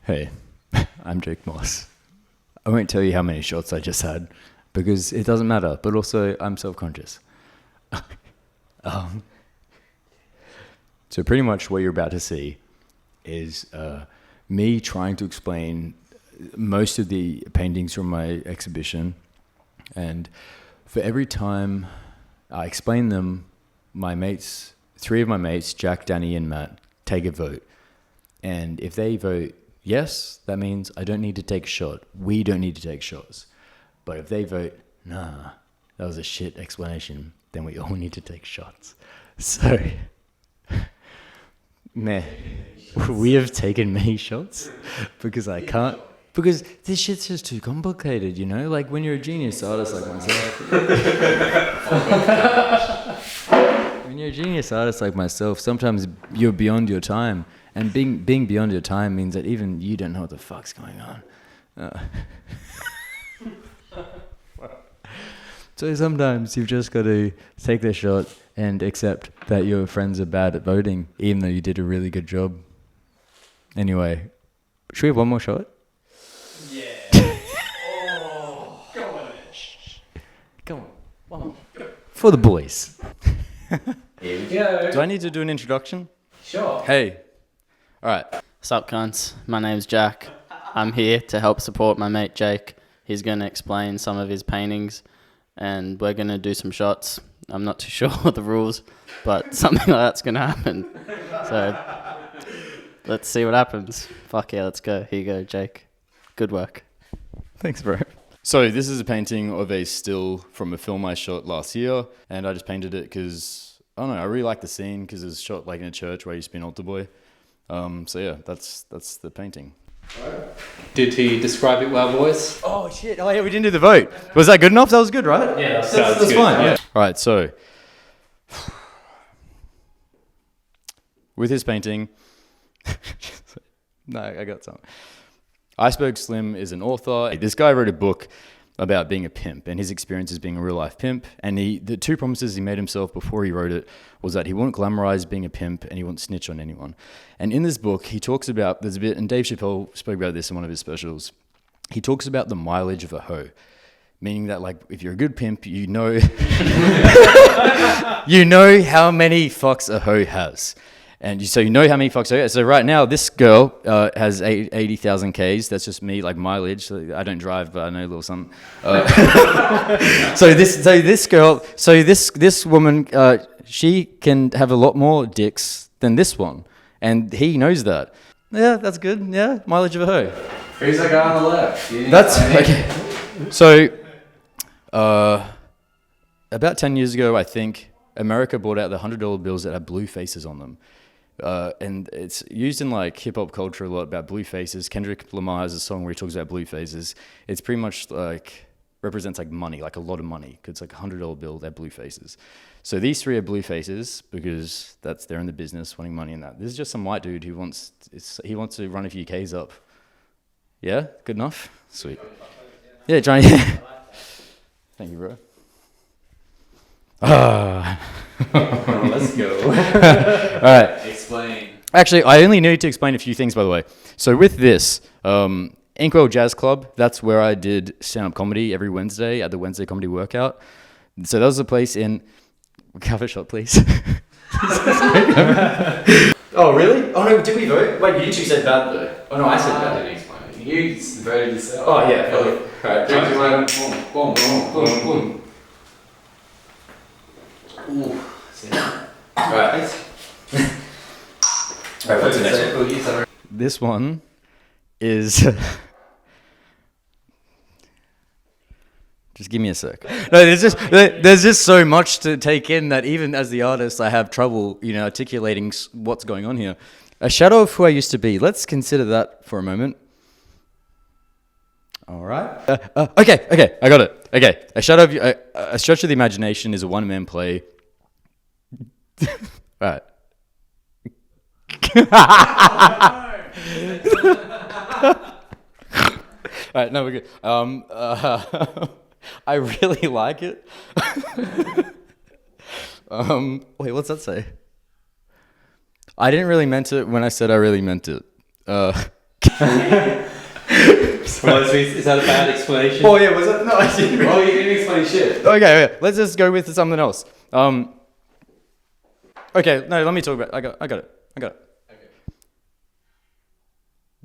Hey, I'm Jake Moss. I won't tell you how many shots I just had because it doesn't matter, but also I'm self-conscious. So pretty much what you're about to see is me trying to explain most of the paintings from my exhibition, and for every time I explain them, three of my mates, Jack, Danny, and Matt, take a vote. And if they vote yes, that means I don't need to take a shot. We don't need to take shots. But if they vote, nah, that was a shit explanation, then we all need to take shots. So, meh, we have taken many shots because I can't. Because this shit's just too complicated, you know? Like when you're a genius artist like myself. When you're a genius artist like myself, sometimes you're beyond your time. And being beyond your time means that even you don't know what the fuck's going on. So sometimes you've just got to take the shot and accept that your friends are bad at voting, even though you did a really good job. Anyway, should we have one more shot? Come on. One more. For the boys. Here we go. Do I need to do an introduction? Sure. Hey. All right. What's up, cunts? My name's Jack. I'm here to help support my mate Jake. He's going to explain some of his paintings, and we're going to do some shots. I'm not too sure the rules, but something like that's going to happen. So let's see what happens. Fuck yeah, let's go. Here you go, Jake. Good work. Thanks, bro. So this is a painting of a still from a film I shot last year, and I just painted it because, I don't know, I really like the scene because it's shot like in a church where I used to be an altar boy. So yeah, that's the painting. Did he describe it well, boys? Oh shit! Oh yeah, we didn't do the vote. Was that good enough? That was good, right? Yeah, that's good. fine. Yeah. All right, so with his painting, no, I got something. Iceberg Slim is an author. This guy wrote a book about being a pimp and his experiences being a real life pimp. And the two promises he made himself before he wrote it was that he wouldn't glamorize being a pimp and he wouldn't snitch on anyone. And in this book, he talks about, there's a bit, and Dave Chappelle spoke about this in one of his specials. He talks about the mileage of a hoe, meaning that like if you're a good pimp, you know, you know how many fucks a hoe has. And so you know how many fucks. So right now, this girl has 80,000 Ks. That's just me, like mileage. So I don't drive, but I know a little something. So this woman, she can have a lot more dicks than this one, and he knows that. Yeah, that's good. Yeah, mileage of a hoe. Who's that guy on the left? That's okay. So, about 10 years ago, I think America brought out the $100 bills that had blue faces on them. And it's used in like hip hop culture a lot about blue faces. Kendrick Lamar has a song where he talks about blue faces. It's pretty much like represents like money, like a lot of money. Cause it's like $100 bill, they're blue faces. So these three are blue faces because they're in the business wanting money in that. This is just some white dude who wants to run a few Ks up. Yeah, good enough. Sweet. Yeah, trying. Thank you, bro. Let's go. All right. Explain. Actually, I only need to explain a few things, by the way. So with this, Inkwell Jazz Club, that's where I did stand-up comedy every Wednesday at the Wednesday Comedy Workout. So that was a place in... Cover shot, please. Oh, really? Oh, no, did we vote? Wait, you two said bad, though. Oh, no, I said bad. Didn't explain it. You voted yourself. Oh, yeah. Okay. Alright, 3, 2, 1, boom, boom, boom, boom, boom. Ooh. Alright. Alright, what's the next one? This one is... Just give me a sec. No, there's just so much to take in that even as the artist, I have trouble, articulating what's going on here. A shadow of who I used to be. Let's consider that for a moment. All right. Okay, I got it. Okay, a stretch of the imagination is a one-man play. All right. All right, no, we're good. I really like it. Wait, what's that say? I didn't really meant it when I said I really meant it. Is that a bad explanation? Oh yeah, was that? No, I didn't. Oh, you didn't explain shit. Okay, let's just go with something else. Okay, no, let me talk about. I got it. Okay.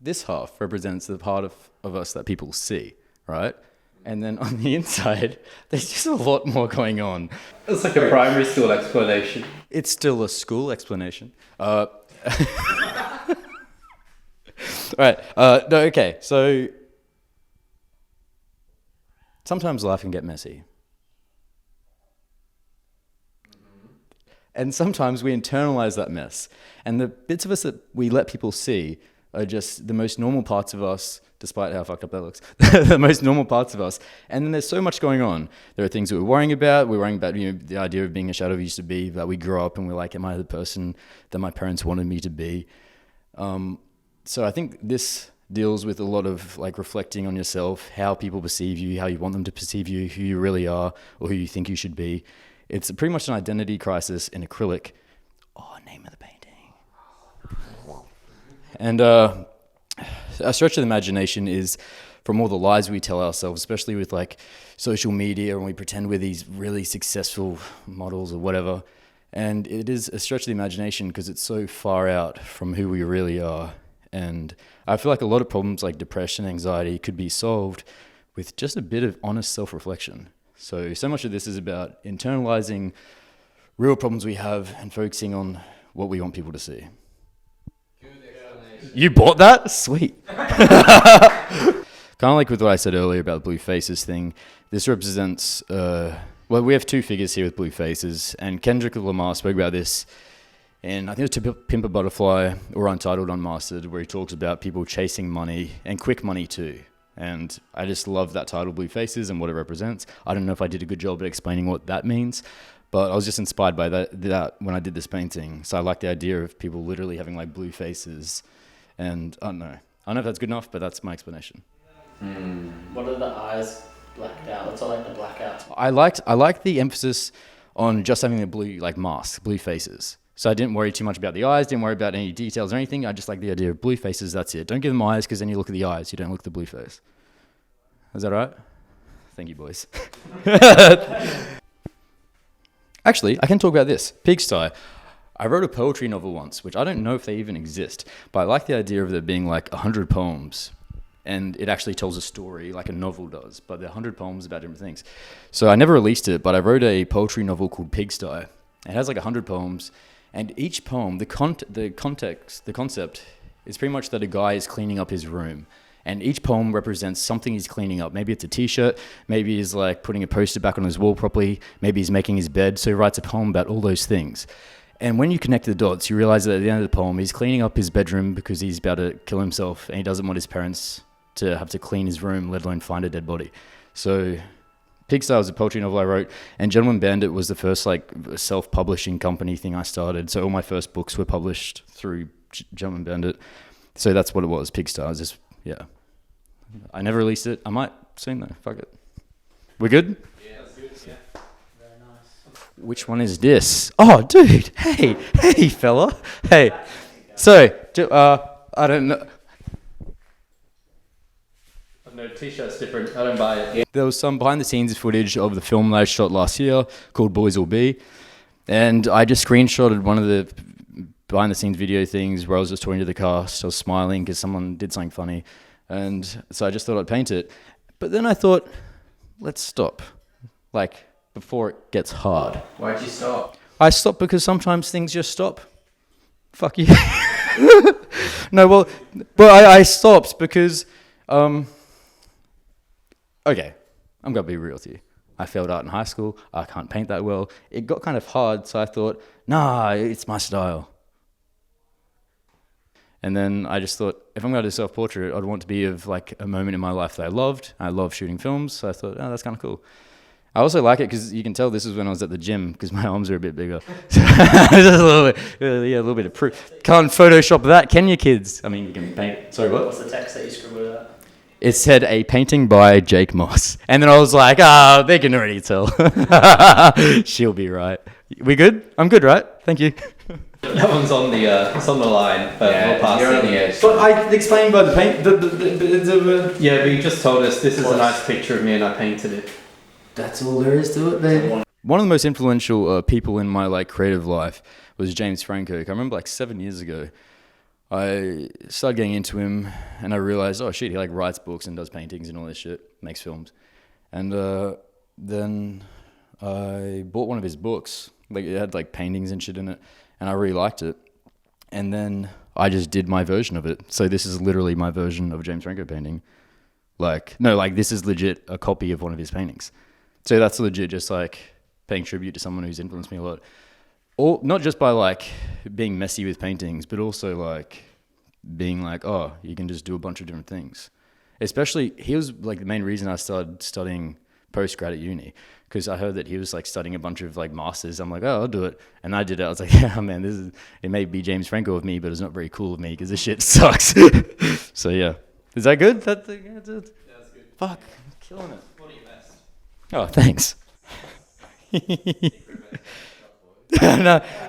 This half represents the part of us that people see, right? And then on the inside, there's just a lot more going on. It's like a primary school explanation. It's still a school explanation. Right. No, okay. So sometimes life can get messy. And sometimes we internalize that mess. And the bits of us that we let people see are just the most normal parts of us, despite how fucked up that looks. The most normal parts of us. And then there's so much going on. There are things that we're worrying about. We're worrying about, the idea of being a shadow we used to be, that we grow up and we're like, am I the person that my parents wanted me to be? So I think this deals with a lot of like reflecting on yourself, how people perceive you, how you want them to perceive you, who you really are, or who you think you should be. It's pretty much an identity crisis in acrylic. Oh, name of the painting. And a stretch of the imagination is from all the lies we tell ourselves, especially with like social media, and we pretend we're these really successful models or whatever. And it is a stretch of the imagination because it's so far out from who we really are. And I feel like a lot of problems like depression, anxiety could be solved with just a bit of honest self-reflection. So much of this is about internalizing real problems we have and focusing on what we want people to see. You bought that? Sweet. Kind of like with what I said earlier about the blue faces thing, this represents, well, we have two figures here with blue faces, and Kendrick Lamar spoke about this in, I think it was To Pimp a Butterfly or Untitled Unmastered, where he talks about people chasing money and quick money too. And I just love that title, Blue Faces, and what it represents. I don't know if I did a good job at explaining what that means, but I was just inspired by that when I did this painting. So I like the idea of people literally having like blue faces. And I don't know if that's good enough, but that's my explanation. What are the eyes blacked out? What's all like the blackout? I liked the emphasis on just having the blue like mask, blue faces. So I didn't worry too much about the eyes, didn't worry about any details or anything. I just like the idea of blue faces, that's it. Don't give them eyes because then you look at the eyes, you don't look at the blue face. Is that right? Thank you, boys. Actually, I can talk about this. Pigsty. I wrote a poetry novel once, which I don't know if they even exist, but I like the idea of there being like 100 poems. And it actually tells a story like a novel does, but there are 100 poems about different things. So I never released it, but I wrote a poetry novel called Pigsty. It has like 100 poems, and each poem, the concept is pretty much that a guy is cleaning up his room. And each poem represents something he's cleaning up. Maybe it's a t-shirt, maybe he's like putting a poster back on his wall properly, maybe he's making his bed, so he writes a poem about all those things. And when you connect the dots, you realize that at the end of the poem, he's cleaning up his bedroom because he's about to kill himself, and he doesn't want his parents to have to clean his room, let alone find a dead body. So Pigsty was a poetry novel I wrote, and Gentleman Bandit was the first like self-publishing company thing I started. So all my first books were published through Gentleman Bandit. So that's what it was, Pigsty. I was just, yeah. I never released it. I might soon though. Fuck it. We good? Yeah, that's good. Yeah. Very nice. Which one is this? Oh, dude. Hey, fella. Hey. So, I don't know. No, t-shirt's different. I don't buy it. Yeah. There was some behind-the-scenes footage of the film that I shot last year called Boys Will Be, and I just screenshotted one of the behind-the-scenes video things where I was just talking to the cast. I was smiling because someone did something funny, and so I just thought I'd paint it. But then I thought, let's stop, like, before it gets hard. Why'd you stop? I stopped because sometimes things just stop. Fuck you. No, well, I stopped because... Okay, I'm going to be real with you. I failed art in high school. I can't paint that well. It got kind of hard, so I thought, nah, it's my style. And then I just thought, if I'm going to do self-portrait, I'd want to be of like a moment in my life that I loved. I love shooting films, so I thought, oh, that's kind of cool. I also like it because you can tell this is when I was at the gym because my arms are a bit bigger. So just a little bit of proof. Can't Photoshop that, can you, kids? I mean, you can paint. Sorry, what? What's the text that you scribbled out? It said a painting by Jake Moss. And then I was like, they can already tell. She'll be right. We good? I'm good, right? Thank you. That one's on the it's on the line, but we'll pass you're it. on the edge. But I explained by the paint. The Yeah, but you just told us this is a nice picture of me and I painted it. That's all there is to it, then. One of the most influential people in my like creative life was James Franco. I remember like 7 years ago, I started getting into him, and I realized, oh shit, he like writes books and does paintings and all this shit, makes films, and then I bought one of his books. Like it had like paintings and shit in it, and I really liked it. And then I just did my version of it. So this is literally my version of a James Franco painting. Like no, like this is legit a copy of one of his paintings. So that's legit just like paying tribute to someone who's influenced me a lot. Or not just by like being messy with paintings, but also like being like, oh, you can just do a bunch of different things. Especially, he was like the main reason I started studying post-grad at uni, because I heard that he was like studying a bunch of like masters. I'm like, oh, I'll do it. And I did it. I was like, yeah, man, it may be James Franco of me, but it's not very cool of me because this shit sucks. So yeah. Is that good? That's good. Yeah, that's good. Fuck, I'm killing it. What are you best? Oh, thanks.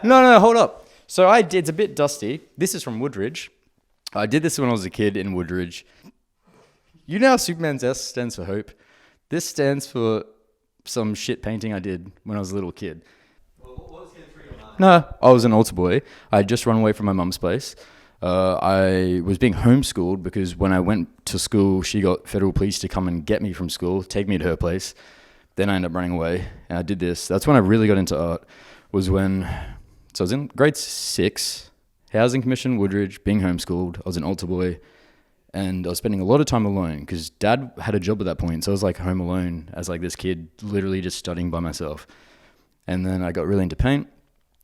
No, hold up. So it's a bit dusty. This is from Woodridge. I did this when I was a kid in Woodridge. You know how Superman's S stands for hope? This stands for some shit painting I did when I was a little kid. Well, what was your 3 or 9? No, I was an altar boy. I had just run away from my mum's place. I was being homeschooled because when I went to school, she got federal police to come and get me from school, take me to her place. Then I ended up running away, and I did this. That's when I really got into art, was when... So I was in grade 6, Housing Commission, Woodridge, being homeschooled. I was an altar boy, and I was spending a lot of time alone because Dad had a job at that point. So I was like home alone as like this kid, literally just studying by myself. And then I got really into paint.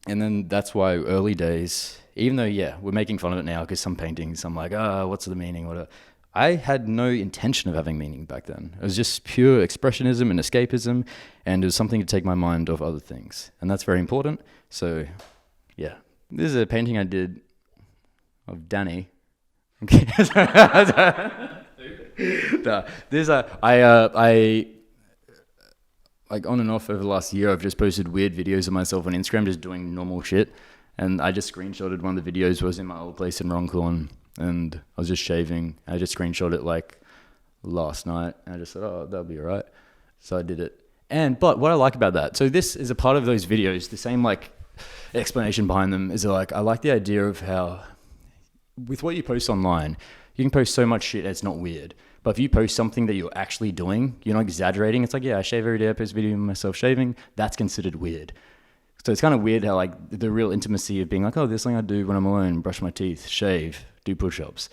And then that's why early days, even though, yeah, we're making fun of it now because some paintings, I'm like, what's the meaning? Whatever. I had no intention of having meaning back then. It was just pure expressionism and escapism, and it was something to take my mind off other things. And that's very important. So, yeah. This is a painting I did of Danny. Okay. No, I like on and off over the last year, I've just posted weird videos of myself on Instagram just doing normal shit. And I just screenshotted one of the videos. Was in my old place in Roncorn, and I was just shaving. I just screenshot it like last night, and I just thought, oh, that'll be all right. So I did it. But what I like about that, so this is a part of those videos, the same like explanation behind them is like, I like the idea of how with what you post online, you can post so much shit that's not weird. But if you post something that you're actually doing, you're not exaggerating. It's like, yeah, I shave every day. I post a video of myself shaving. That's considered weird. So it's kind of weird how like the real intimacy of being like, oh, this thing I do when I'm alone, brush my teeth, shave, do push-ups.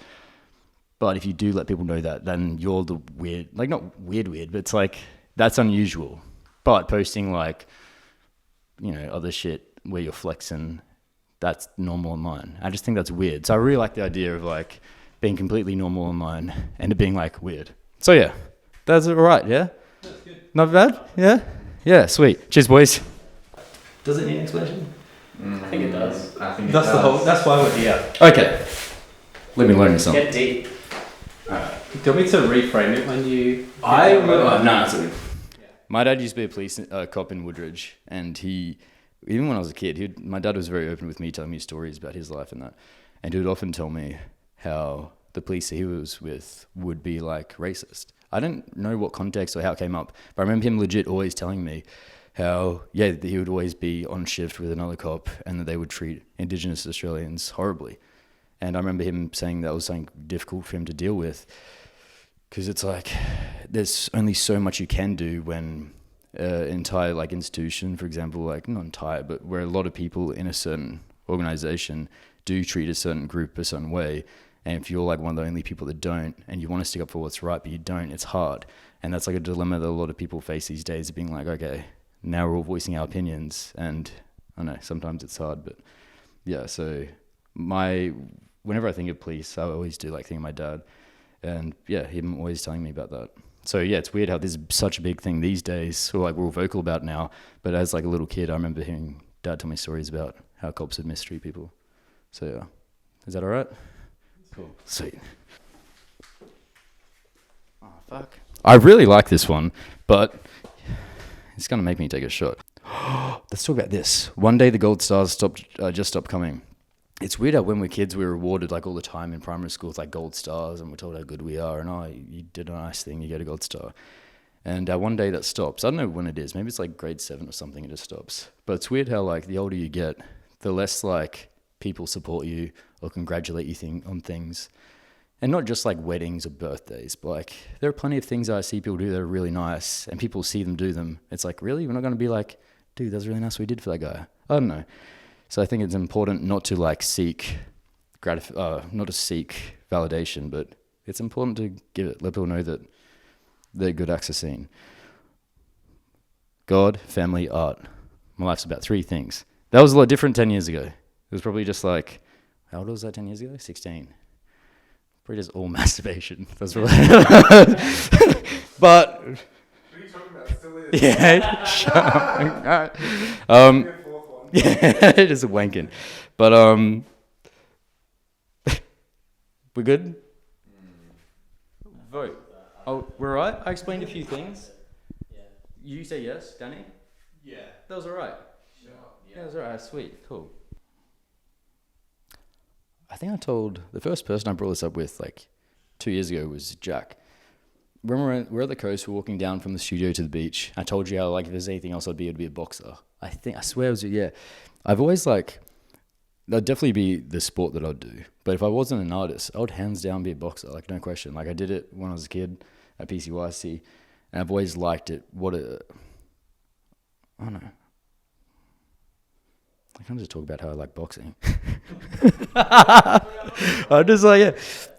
But if you do let people know that, then you're the weird, like not weird, but it's like, that's unusual. But posting like, you know, other shit where you're flexing, that's normal online. I just think that's weird. So I really like the idea of like being completely normal online and it being like weird. So yeah, that's all right, yeah? That's good. Not bad, yeah? Yeah, sweet. Cheers, boys. Does it need explanation? I think it does. I think That's the whole. That's why we're here. Okay. Let me learn something. Get deep. Do you want me to reframe it when you? I remember. No, it's okay. My dad used to be a police cop in Woodridge, and even when I was a kid, my dad was very open with me, telling me stories about his life and that, and he would often tell me how the police he was with would be like racist. I didn't know what context or how it came up, but I remember him legit always telling me how, yeah, he would always be on shift with another cop and that they would treat Indigenous Australians horribly. And I remember him saying that was something difficult for him to deal with, because it's like there's only so much you can do when entire like institution, for example, like not entire, but where a lot of people in a certain organization do treat a certain group a certain way. And if you're like one of the only people that don't, and you want to stick up for what's right, but you don't, it's hard. And that's like a dilemma that a lot of people face these days, of being like, okay, now we're all voicing our opinions, and I know sometimes it's hard, but yeah. So whenever I think of police, I always do like think of my dad, and yeah, him always telling me about that. So yeah, it's weird how this is such a big thing these days, or like we're all vocal about now. But as like a little kid, I remember hearing Dad tell me stories about how cops would mistreat people. So yeah, is that all right? Cool, sweet. Oh fuck! I really like this one, but it's gonna make me take a shot. let's talk about this. One day the gold stars just stopped coming. It's weird how when we're kids, we're rewarded like all the time in primary school with like gold stars, and we're told how good we are, and you did a nice thing, you get a gold star. And one day that stops. I don't know when it is. Maybe it's like grade 7 or something. It just stops. But it's weird how like the older you get, the less like people support you or congratulate you on things. And not just like weddings or birthdays, but like there are plenty of things I see people do that are really nice, and people see them do them. It's like, really? We're not going to be like, dude, that's really nice what you did for that guy. I don't know. So I think it's important not to like seek not to seek validation, but it's important to let people know that they're good acts are seen. God, family, art. My life's about 3 things. That was a lot different 10 years ago. It was probably just like, how old was that 10 years ago? 16. Probably just all masturbation. That's really. But. What are you talking about? Still is. Yeah. Shut up. Yeah, just wanking. But we're good. Vote. Oh, we're right. I explained a few things. Yeah. You say yes, Danny. Yeah. That was alright. Sure. Yeah, that was alright. Sweet. Cool. I think I told the first person I brought this up with like 2 years ago was Jack. When we're at the coast, we're walking down from the studio to the beach. I told you how like if there's anything else it'd be a boxer. I swear it was I've always like that'd definitely be the sport that I'd do. But if I wasn't an artist, I would hands down be a boxer, like no question. Like I did it when I was a kid at PCYC, and I've always liked it. I don't know. I can't just talk about how I like boxing. I just like, yeah.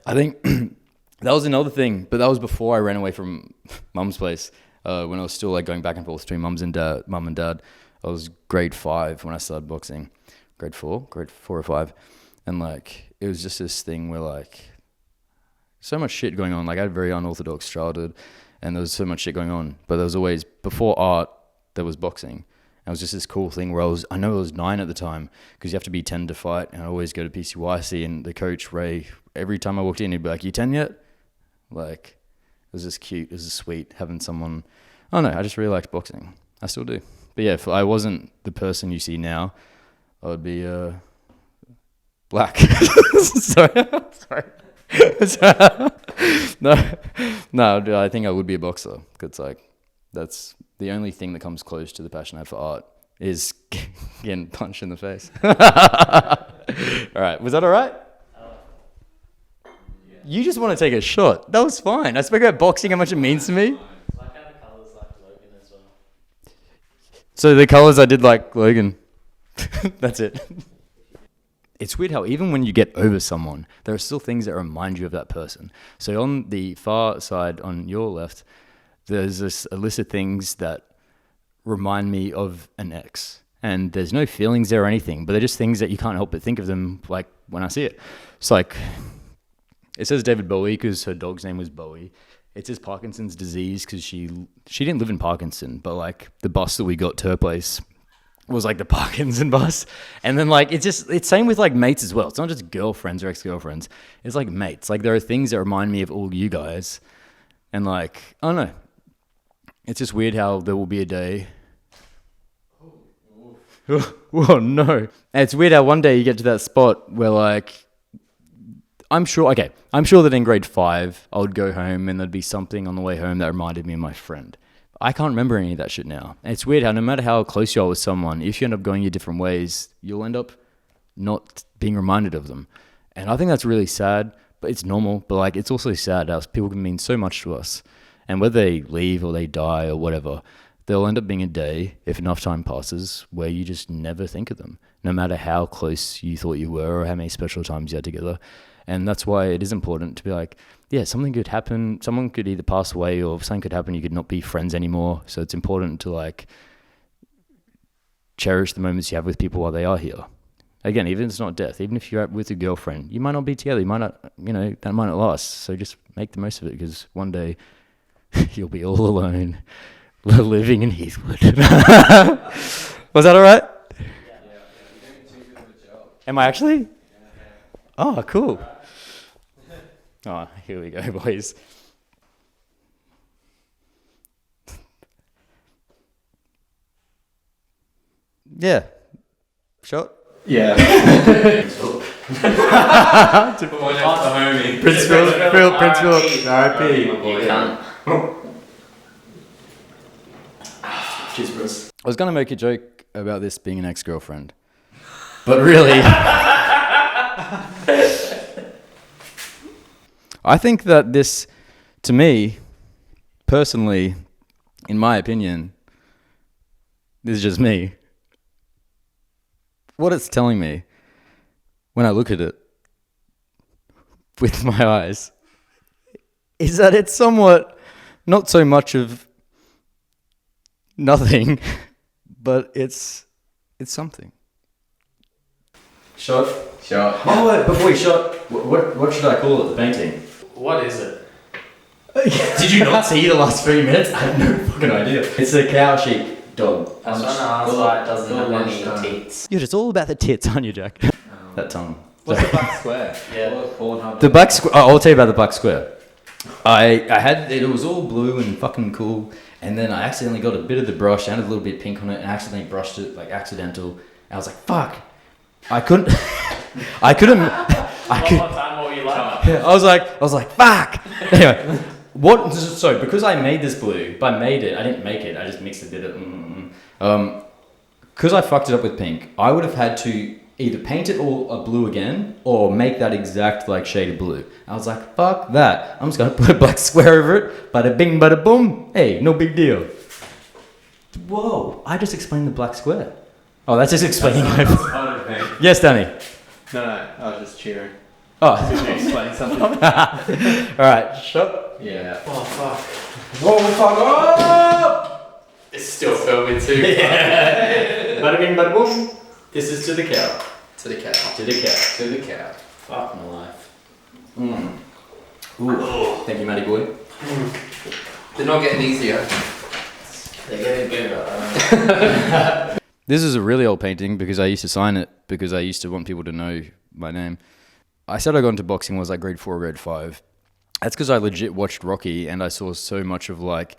I think that was another thing, but that was before I ran away from mum's place. When I was still like going back and forth between mum and dad. I was grade 5 when I started boxing. Grade 4 or 5. And like, it was just this thing where like, so much shit going on. Like I had a very unorthodox childhood, and there was so much shit going on. But there was always, before art, there was boxing. And it was just this cool thing where I know I was 9 at the time, because you have to be 10 to fight. And I always go to PCYC, and the coach, Ray, every time I walked in, he'd be like, you 10 yet? Like, it was just cute. It was just sweet having someone. I don't know. I just really liked boxing. I still do. But yeah, if I wasn't the person you see now, I would be black. Sorry. No, dude, I think I would be a boxer. Because like, that's the only thing that comes close to the passion I have for art is getting punched in the face. All right, was that all right? You just want to take a shot. That was fine. I spoke about boxing, how much it means to me. Like how the colours like Logan as well. So the colours I did like Logan. That's it. It's weird how even when you get over someone, there are still things that remind you of that person. So on the far side, on your left, there's a list of things that remind me of an ex. And there's no feelings there or anything, but they're just things that you can't help but think of them like when I see it. It's like, it says David Bowie because her dog's name was Bowie. It says Parkinson's disease because she didn't live in Parkinson, but like the bus that we got to her place was like the Parkinson bus. And then like, it's same with like mates as well. It's not just girlfriends or ex-girlfriends. It's like mates. Like there are things that remind me of all you guys. And like, I don't know. It's just weird how there will be a day. Oh no. And it's weird how one day you get to that spot where like, I'm sure that in grade 5, I would go home and there'd be something on the way home that reminded me of my friend. I can't remember any of that shit now. And it's weird how no matter how close you are with someone, if you end up going your different ways, you'll end up not being reminded of them. And I think that's really sad, but it's normal. But like, it's also sad how people can mean so much to us. And whether they leave or they die or whatever, there'll end up being a day, if enough time passes, where you just never think of them, no matter how close you thought you were or how many special times you had together. And that's why it is important to be like, yeah, something could happen. Someone could either pass away or something could happen. You could not be friends anymore. So it's important to like cherish the moments you have with people while they are here. Again, even if it's not death, even if you're out with a girlfriend, you might not be together. You might not, that might not last. So just make the most of it, because one day you'll be all alone living in Heathwood. Was that all right? Am I actually? Oh, cool. Oh, here we go, boys. Yeah. Shot. Yeah. Prince Philip, R.I.P. You can't. Cheers, Bruce. I was going to make a joke about this being an ex-girlfriend. But really... I think that this, to me, personally, in my opinion, this is just me. What it's telling me when I look at it with my eyes is that it's somewhat not so much of nothing, but it's something. Shot. Oh, wait, before you shot, what should I call it? The painting. What is it? Did you not see the last 3 minutes? I have no fucking idea. It's a cow, sheep, dog. I was trying to ask why it doesn't have any teats. You're just all about the tits, aren't you, Jack? That tongue. What's the black square? Yeah. The black square. Oh, I'll tell you about the black square. I had it was all blue and fucking cool, and then I accidentally got a bit of the brush and a little bit pink on it, and accidentally brushed it like accidental. And I was like, fuck. I couldn't. I couldn't. I was like, fuck. Anyway, what? So because I made this blue, but I made it. I didn't make it. I just mixed it. Did it. Because I fucked it up with pink, I would have had to either paint it all a blue again or make that exact like shade of blue. I was like, fuck that. I'm just gonna put a black square over it. Bada bing, bada boom. Hey, no big deal. Whoa! I just explained the black square. Oh, that's just explaining. Yes, Danny. No, I was just cheering. Oh. Did you explain something? All right. Shut. Yeah. Oh fuck. Whoa, fuck. Oh! It's still filming too. Yeah. Bada bing, bada boom. This is to the cow. To the cow. To the cow. To the cow. Fuck my life. Ooh. Thank you, Matty boy. They're not getting easier. They're getting good. This is a really old painting because I used to sign it because I used to want people to know my name. I said I got into boxing when I was like grade 4 or grade 5. That's because I legit watched Rocky and I saw so much of like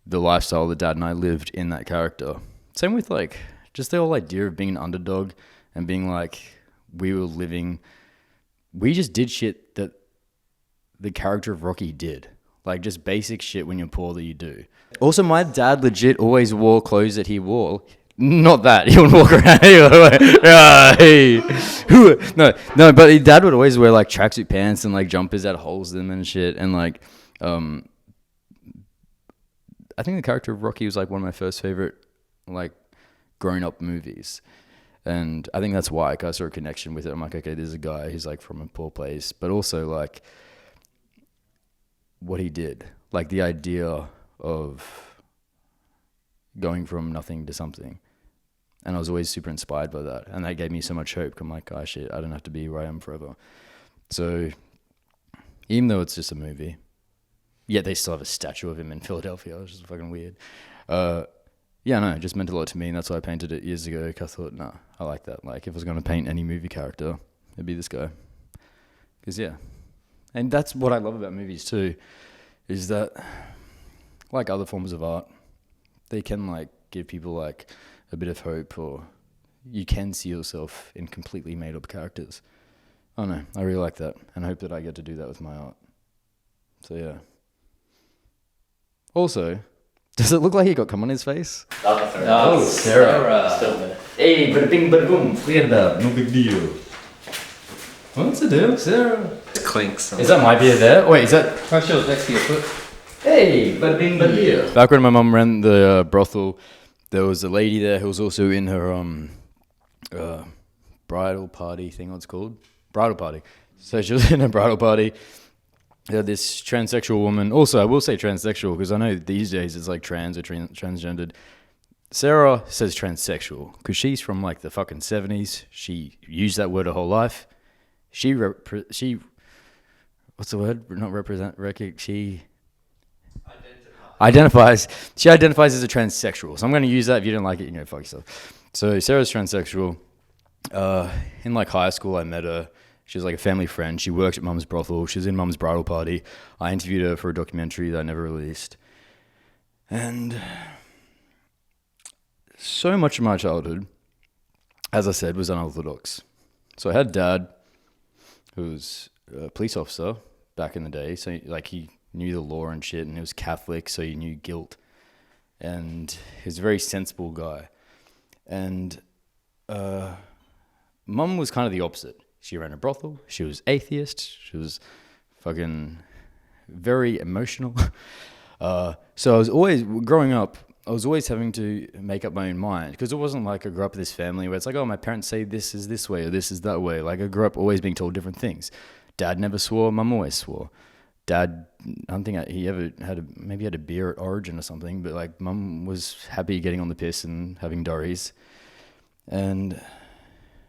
the lifestyle that Dad and I lived in that character. Same with like just the whole idea of being an underdog and being like we just did shit that the character of Rocky did. Like just basic shit when you're poor that you do. Also, my dad legit always wore clothes that he wore. Not that. He would walk around. No, but his dad would always wear like tracksuit pants and like jumpers that had holes in them and shit. And like, I think the character of Rocky was like one of my first favorite like grown up movies. And I think that's why I saw a connection with it. I'm like, okay, there's a guy who's like from a poor place, but also like what he did, like the idea of going from nothing to something. And I was always super inspired by that. And that gave me so much hope. I'm like, oh shit, I don't have to be where I am forever. So even though it's just a movie, yet they still have a statue of him in Philadelphia, which is fucking weird. Yeah, no, it just meant a lot to me. And that's why I painted it years ago. I thought, nah, I like that. Like if I was going to paint any movie character, it'd be this guy. Because yeah. And that's what I love about movies too, is that like other forms of art, they can like give people like a bit of hope, or you can see yourself in completely made up characters. I don't know, I really like that and I hope that I get to do that with my art. So yeah. Also, does it look like he got cum on his face? Oh, Sarah. Still there. Hey, bada bing, bada boom, forget about it, no big deal. What's the deal, Sarah? It clinks. Is that my beer there? Wait, is that... Oh, sure, it's next to your foot. Hey, bada bing, bada beer. Back when my mum ran the brothel, there was a lady there who was also in her bridal party thing, what's it called? Bridal party. So she was in a bridal party. This transsexual woman, also I will say transsexual because I know these days it's like trans or transgendered. Sarah says transsexual because she's from like the fucking 70s. She used that word her whole life. She what's the word? Not represent, she identifies. She identifies as a transsexual. So I'm going to use that. If you don't like it, you know, fuck yourself. So Sarah's transsexual. In like high school, I met her. She was like a family friend. She worked at Mum's brothel. She was in Mum's bridal party. I interviewed her for a documentary that I never released. And so much of my childhood as I said, was unorthodox. So I had dad, who was a police officer back in the day. So like he knew the law and shit, and he was Catholic, so he knew guilt. And he was a very sensible guy. And mum was kind of the opposite. She ran a brothel. She was atheist. She was fucking very emotional. So I was always, growing up, I was always having to make up my own mind, because it wasn't like I grew up in this family where it's like, oh, my parents say this is this way or this is that way. Like I grew up always being told different things. Dad never swore. Mum always swore. Dad, I don't think he ever maybe had a beer at Origin or something, but like mum was happy getting on the piss and having durries. And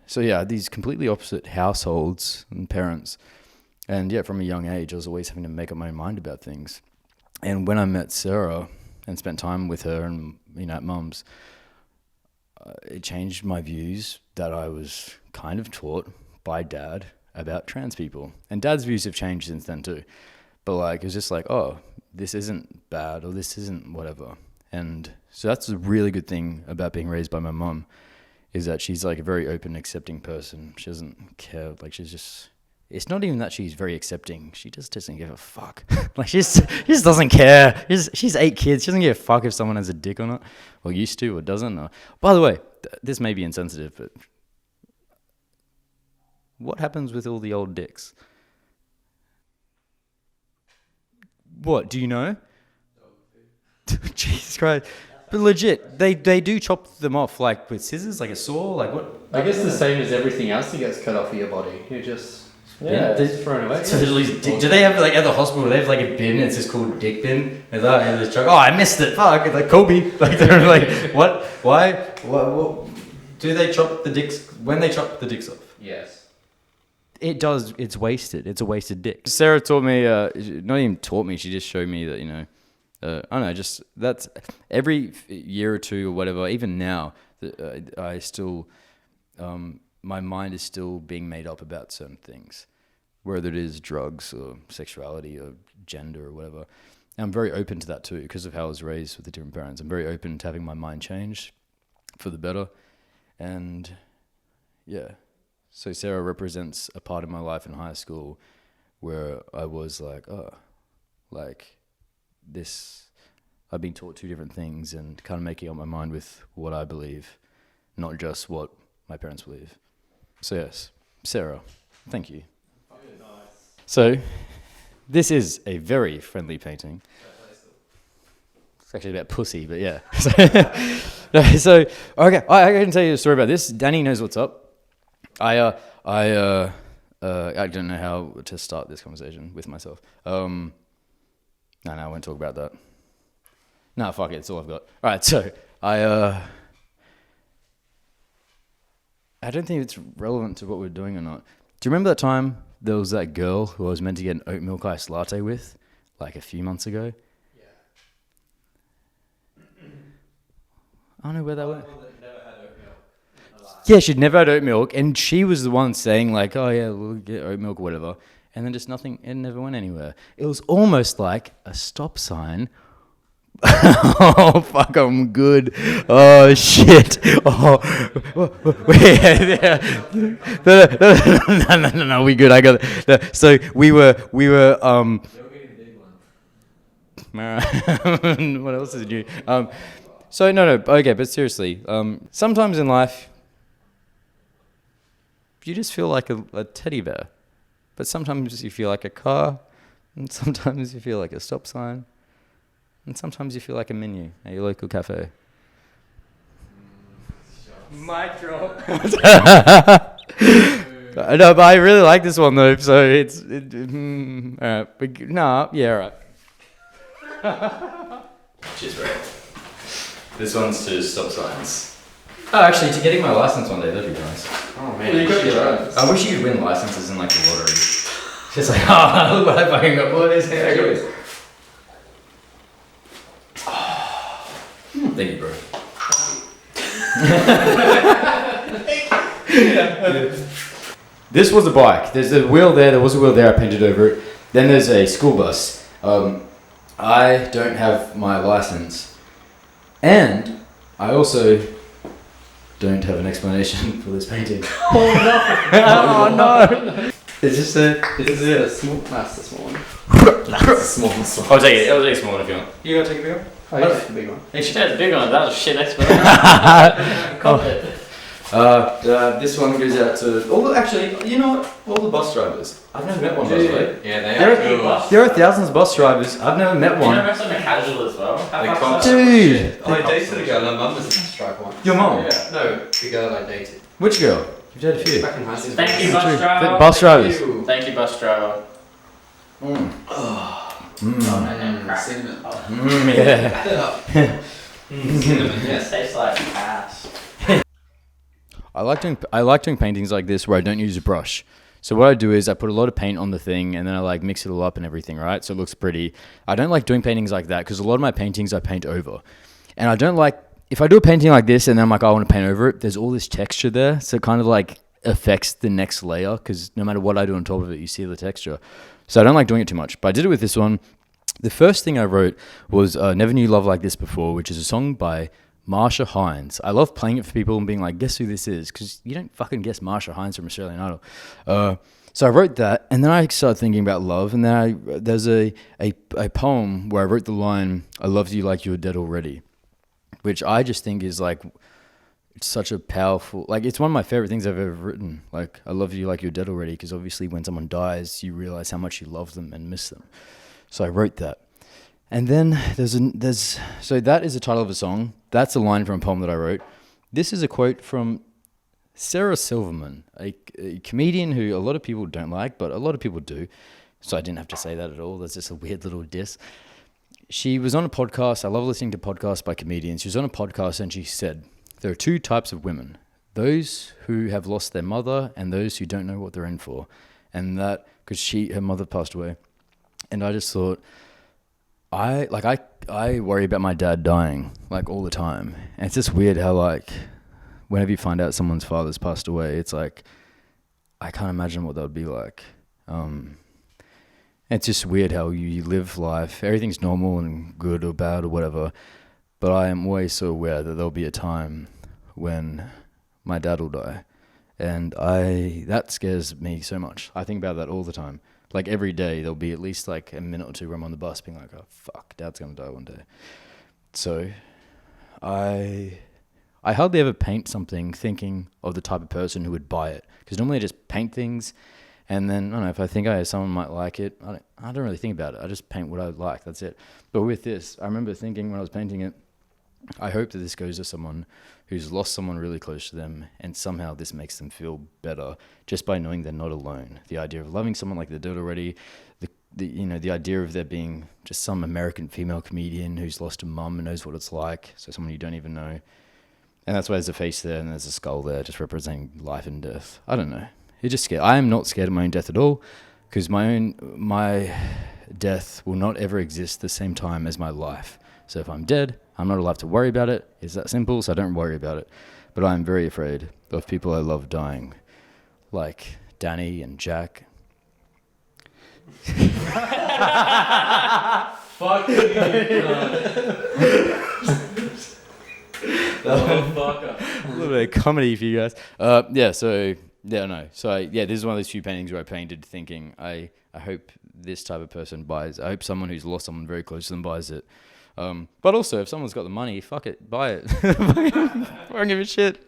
so yeah, these completely opposite households and parents. And yeah, from a young age, I was always having to make up my own mind about things. And when I met Sarah and spent time with her and, at mum's, it changed my views that I was kind of taught by dad about trans people. And dad's views have changed since then too. But like, it was just like, oh, this isn't bad or this isn't whatever. And so that's a really good thing about being raised by my mum, is that she's like a very open, accepting person. She doesn't care. Like she's just, it's not even that she's very accepting. She just doesn't give a fuck. Like she just doesn't care. She's 8 kids. She doesn't give a fuck if someone has a dick or not, or used to, or doesn't. Or, by the way, this may be insensitive, but what happens with all the old dicks? What, do you know? Jesus Christ. But legit, they do chop them off like with scissors, like a saw, like what? I guess the same as everything else that gets cut off of your body. You just It's thrown away. So do they have like at the hospital? They have like a bin. It's just called dick bin. And they just oh, I missed it. Fuck! It's like Kobe. Like they're like, what? Why? What? Do they chop the dicks when they chop the dicks off? Yes. It does. It's wasted. It's a wasted dick. Sarah taught me. Not even taught me. She just showed me that I don't know. Just that's every year or two or whatever. Even now, I still. My mind is still being made up about certain things, whether it is drugs or sexuality or gender or whatever. And I'm very open to that too, because of how I was raised with the different parents. I'm very open to having my mind changed for the better. And yeah, so Sarah represents a part of my life in high school where I was like, oh, like this, I've been taught 2 different things and kind of making up my mind with what I believe, not just what my parents believe. So yes, Sarah, thank you. So this is a very friendly painting. It's actually about pussy, but yeah. So okay, I can tell you a story about this. Danny knows what's up. I don't know how to start this conversation with myself. No, I won't talk about that. No, fuck it, it's all I've got. All right, so I don't think it's relevant to what we're doing or not. Do you remember that time there was that girl who I was meant to get an oat milk iced latte with, like a few months ago? Yeah. I don't know where that went. Yeah, she'd never had oat milk, and she was the one saying like, oh yeah, we'll get oat milk or whatever. And then just nothing, it never went anywhere. It was almost like a stop sign. Oh, fuck, I'm good. Oh, shit. Oh, wait. No, we good. I got it. So we were, what else is new? So, no, okay, but seriously, sometimes in life, you just feel like a teddy bear. But sometimes you feel like a car, and sometimes you feel like a stop sign, and sometimes you feel like a menu at your local cafe. Mic drop. No, but I really like this one though, so it's alright. But no, yeah, alright. Cheers, bro. This one's to stop signs. Oh, actually, to getting my license one day, that'd be nice. Oh man, you got your own. I wish you could win licenses in like the lottery. Just like, oh, look what I fucking got. What is it? Thank you, bro. This was a bike. There's a wheel there. There was a wheel there. I painted over it. Then there's a school bus. I don't have my license, and I also don't have an explanation for this painting. Oh no! It's just a. This is a small. That's the small one. Small. I'll take it. I'll take a small one if you want. You gonna take a big one? Oh, yeah, the big one. Hey, she had a big one. That was a shit explanation. This one goes out to all the, actually, you know what? All the bus drivers. I've never met one, by the way. Yeah, they There are are, there are thousands of bus drivers. I've never met You know, one. most of them are casual as well. How They fuck's can't- that? Dude! I dated a girl, her mum was a bus driver once. Your mum? Yeah. No, the girl I dated. Which girl? You've had a few. Back in high school. Thank you, bus driver. Bus drivers. Ew. Thank you, bus driver. Cinnamon. Yeah. Cinnamon, It yes. tastes like ass. I like doing paintings like this where I don't use a brush. So what I do is I put a lot of paint on the thing and then I like mix it all up and everything, right? So it looks pretty. I don't like doing paintings like that because a lot of my paintings I paint over. And I don't like, if I do a painting like this and then I'm like, I want to paint over it, there's all this texture there. So it kind of like affects the next layer because no matter what I do on top of it, you see the texture. So I don't like doing it too much. But I did it with this one. The first thing I wrote was Never Knew Love Like This Before, which is a song by Marsha Hines. I love playing it for people and being like, guess who this is? Because you don't fucking guess Marsha Hines from Australian Idol. So I wrote that, and then I started thinking about love, and then there's a poem where I wrote the line, I loved you like you were dead already, which I just think is like, it's such a powerful, like it's one of my favorite things I've ever written. Like, I love you like you're dead already, because obviously when someone dies, you realize how much you love them and miss them. So I wrote that. And then so that is the title of a song. That's a line from a poem that I wrote. This is a quote from Sarah Silverman, a comedian who a lot of people don't like, but a lot of people do. So I didn't have to say that at all. That's just a weird little diss. She was on a podcast. I love listening to podcasts by comedians. She was on a podcast and she said, there are two types of women, those who have lost their mother and those who don't know what they're in for. And that, because her mother passed away. And I just thought, I worry about my dad dying like all the time. And it's just weird how like whenever you find out someone's father's passed away, it's like I can't imagine what that would be like. It's just weird how you live life. Everything's normal and good or bad or whatever. But I am always so aware that there'll be a time when my dad will die. And that scares me so much. I think about that all the time. Like every day there'll be at least like a minute or two where I'm on the bus being like, oh fuck, dad's gonna die one day. So I hardly ever paint something thinking of the type of person who would buy it. Because normally I just paint things and then, I don't know, if I think someone might like it, I don't really think about it. I just paint what I like, that's it. But with this, I remember thinking when I was painting it, I hope that this goes to someone who's lost someone really close to them and somehow this makes them feel better just by knowing they're not alone. The idea of loving someone like they're dead already, the idea of there being just some American female comedian who's lost a mum and knows what it's like, so someone you don't even know. And that's why there's a face there and there's a skull there just representing life and death. I don't know. It just scared. I am not scared of my own death at all because my death will not ever exist the same time as my life. So if I'm dead, I'm not allowed to worry about it. It's that simple, so I don't worry about it. But I'm very afraid of people I love dying, like Danny and Jack. Fuck you, A little bit of comedy for you guys. This is one of those few paintings where I painted thinking, I hope this type of person buys. I hope someone who's lost someone very close to them buys it. But also, if someone's got the money, fuck it, buy it. I don't give a shit.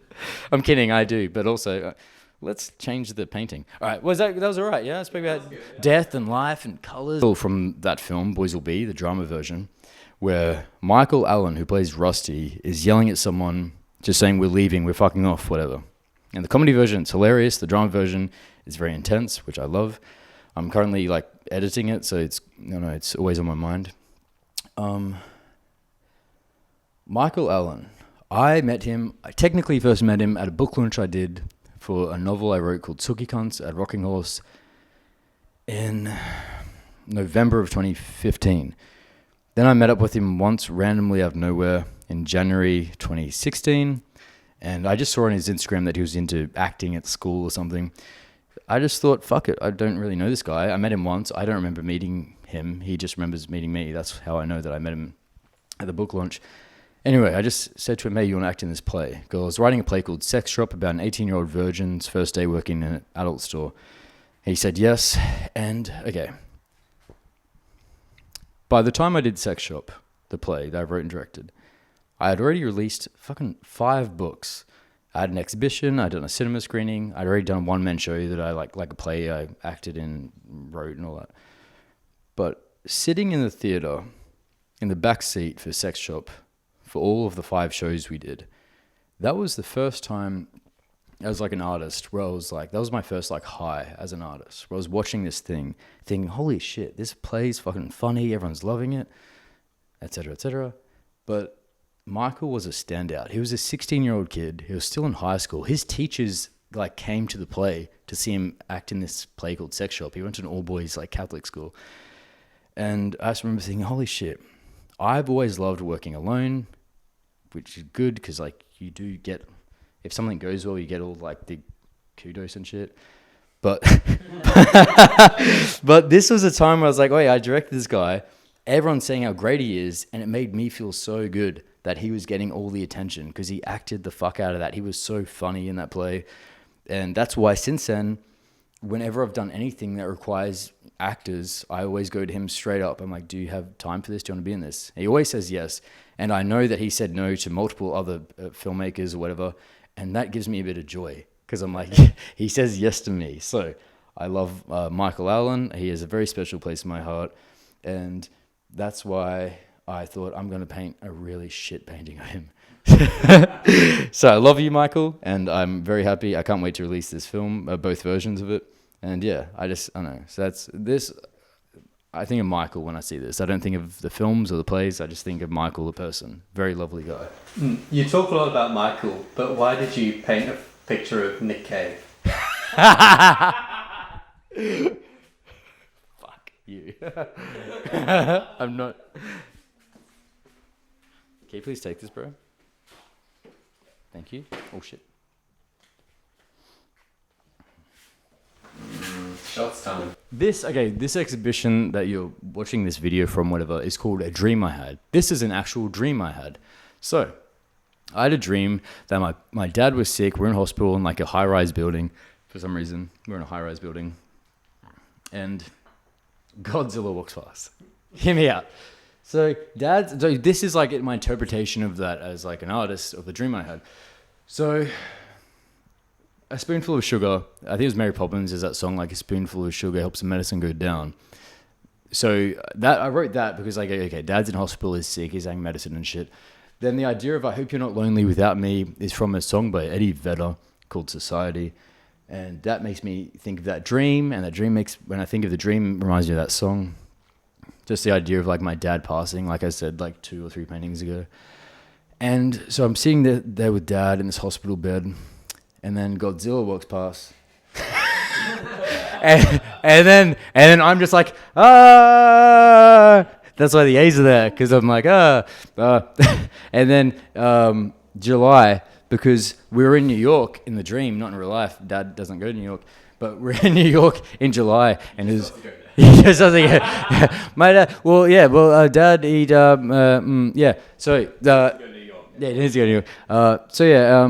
I'm kidding, I do. But also, let's change the painting. All right, that was all right, yeah? I spoke about death and life and colours. From that film, Boys Will Be, the drama version, where Michael Allen, who plays Rusty, is yelling at someone, just saying, we're leaving, we're fucking off, whatever. And the comedy version, it's hilarious. The drama version is very intense, which I love. I'm currently editing it, so it's always on my mind. Michael Allen. I technically first met him at a book launch I did for a novel I wrote called Sookie Cunts at Rocking Horse in November of 2015. Then I met up with him once randomly out of nowhere in January 2016, and I just saw on his Instagram that he was into acting at school or something. I just thought, fuck it, I don't really know this guy. I met him once. I don't remember meeting him. He just remembers meeting me. That's how I know that I met him at the book launch. Anyway, I just said to him, hey, you want to act in this play? Because I was writing a play called Sex Shop about an 18-year-old virgin's first day working in an adult store. He said yes, and okay. By the time I did Sex Shop, the play that I wrote and directed, I had already released fucking 5 books. I had an exhibition, I'd done a cinema screening, I'd already done a one-man show that I like a play I acted in, wrote and all that. But sitting in the theatre, in the back seat for Sex Shop, for all of the 5 shows we did, that was the first time as like an artist where I was like, that was my first like high as an artist, where I was watching this thing, thinking, holy shit, this play's fucking funny, everyone's loving it, etc., etc. But Michael was a standout. He was a 16-year-old kid. He was still in high school. His teachers like came to the play to see him act in this play called Sex Shop. He went to an all-boys like Catholic school. And I just remember thinking, holy shit, I've always loved working alone, which is good because like you do get, if something goes well, you get all like the kudos and shit. But but this was a time where I was like, oh yeah, I directed this guy. Everyone's saying how great he is, and it made me feel so good that he was getting all the attention because he acted the fuck out of that. He was so funny in that play. And that's why since then, whenever I've done anything that requires actors, I always go to him straight up. I'm like, do you have time for this? Do you want to be in this? And he always says yes. And I know that he said no to multiple other filmmakers or whatever. And that gives me a bit of joy because I'm like, he says yes to me. So I love Michael Allen. He has a very special place in my heart. And that's why I thought I'm going to paint a really shit painting of him. So I love you, Michael, and I'm very happy. I can't wait to release this film, both versions of it. And yeah, I don't know. So that's this. I think of Michael when I see this. I don't think of the films or the plays. I just think of Michael, the person. Very lovely guy. You talk a lot about Michael, but why did you paint a picture of Nick Cave? Fuck you. I'm not. Can you please take this, bro? Thank you. Oh shit. Shots time. This exhibition that you're watching this video from, whatever, is called A Dream I Had. This is an actual dream I had. So, I had a dream that my dad was sick. We're in hospital in like a high-rise building. For some reason, we're in a high-rise building. And Godzilla walks past. Hear me out. So this is like my interpretation of that as like an artist of the dream I had. So a spoonful of sugar, I think it was Mary Poppins, is that song like a spoonful of sugar helps the medicine go down. So that I wrote that because like, okay, dad's in hospital, he's sick, he's having medicine and shit. Then the idea of I hope you're not lonely without me is from a song by Eddie Vedder called Society. And that makes me think of that dream, and that dream when I think of the dream, reminds me of that song. Just the idea of like my dad passing, like I said, like 2 or 3 paintings ago. And so I'm sitting there with dad in this hospital bed, and then Godzilla walks past. and then I'm just like, ah! That's why the A's are there, because I'm like, ah. And then July, because we were in New York in the dream, not in real life. Dad doesn't go to New York, but we're in New York in July, and he just doesn't. My dad. Well, yeah. Well, Dad, he'd. Yeah. So yeah, it is to go to New York. So yeah.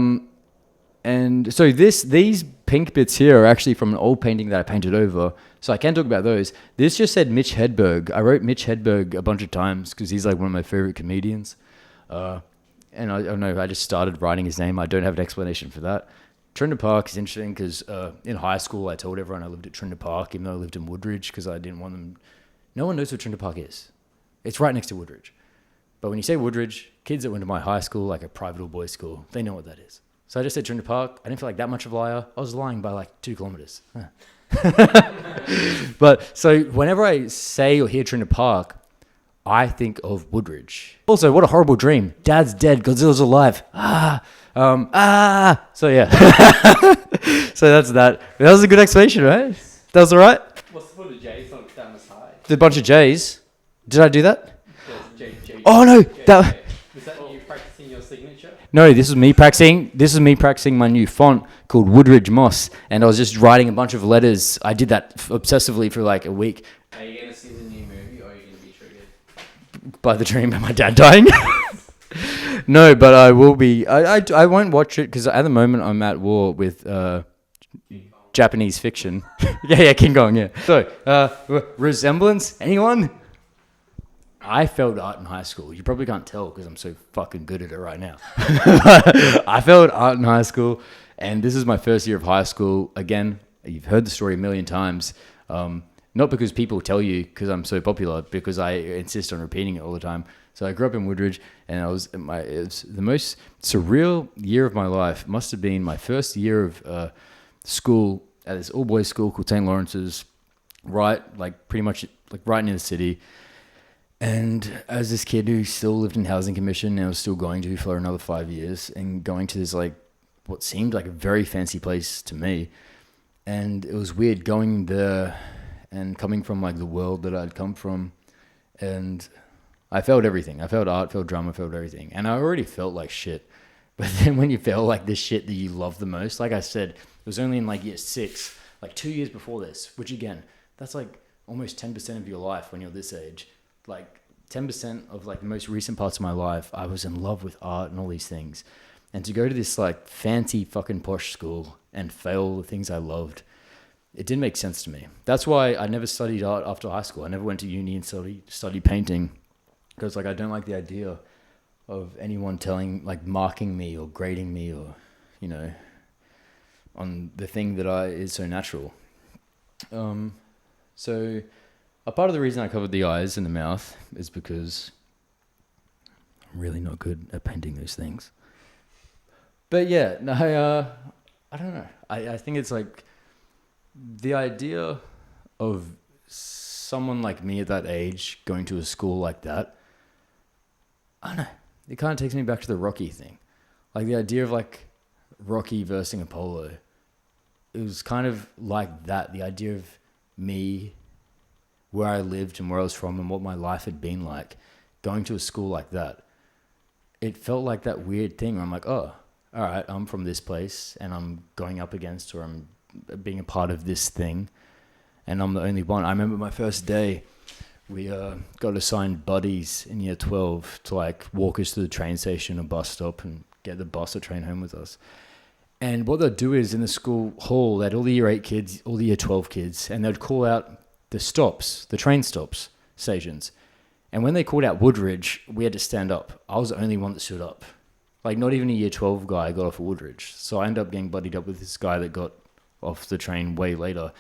And so these pink bits here are actually from an old painting that I painted over. So I can talk about those. This just said Mitch Hedberg. I wrote Mitch Hedberg a bunch of times because he's like one of my favorite comedians. And I don't know. I just started writing his name. I don't have an explanation for that. Trinder Park is interesting because in high school I told everyone I lived at Trinder Park, even though I lived in Woodridge, because I didn't want them. No one knows what Trinder Park is. It's right next to Woodridge. But when you say Woodridge, kids that went to my high school, like a private all boys school, they know what that is. So I just said Trinder Park. I didn't feel like that much of a liar. I was lying by like 2 kilometers. But so whenever I say or hear Trinder Park, I think of Woodridge. Also, what a horrible dream. Dad's dead. Godzilla's alive. So yeah. So that's that. That was a good explanation, right? That was all right? What's the put of J's on down the side? The bunch of J's. Did I do that? J. Oh no, J. that. Was that you practicing your signature? No, this is me practicing my new font called Woodridge Moss, and I was just writing a bunch of letters. I did that obsessively for like a week. Are you gonna see the new movie, or are you gonna be triggered? By the dream of my dad dying. No, but I will be. I won't watch it because at the moment I'm at war with Japanese fiction. yeah, King Kong. Yeah. So resemblance? Anyone? I failed art in high school. You probably can't tell because I'm so fucking good at it right now. I failed art in high school, and this is my first year of high school. Again, you've heard the story a million times. Not because people tell you because I'm so popular, because I insist on repeating it all the time. So I grew up in Woodridge, and it was the most surreal year of my life. Must have been my first year of school at this all-boys school called St. Lawrence's, pretty much right near the city. And as this kid who still lived in housing commission and was still going to for another 5 years and going to this what seemed like a very fancy place to me. And it was weird going there and coming from the world that I'd come from. And I failed everything. I failed art, failed drama, failed everything. And I already felt like shit. But then when you fail the shit that you love the most, like I said, it was only in year 6, 2 years before this, which again, that's almost 10% of your life when you're this age. 10% of the most recent parts of my life, I was in love with art and all these things. And to go to this fancy fucking posh school and fail the things I loved, it didn't make sense to me. That's why I never studied art after high school. I never went to uni and studied painting because I don't like the idea of anyone marking me or grading me or, on the thing that is so natural. So a part of the reason I covered the eyes and the mouth is because I'm really not good at painting those things. But yeah, no, I don't know. I think it's the idea of someone like me at that age going to a school like that, I don't know. It kind of takes me back to the Rocky thing. The idea of Rocky versing Apollo. It was kind of like that. The idea of me, where I lived and where I was from and what my life had been like, going to a school like that. It felt like that weird thing where I'm oh, all right, I'm from this place and I'm going up against or I'm being a part of this thing and I'm the only one. I remember my first day, we got assigned buddies in year 12 to walk us to the train station or bus stop and get the bus or train home with us. And what they'd do is in the school hall, they had all the year 8 kids, all the year 12 kids, and they'd call out the stops, the train stops, stations. And when they called out Woodridge, we had to stand up. I was the only one that stood up. Not even a year 12 guy got off at Woodridge. So I ended up getting buddied up with this guy that got off the train way later.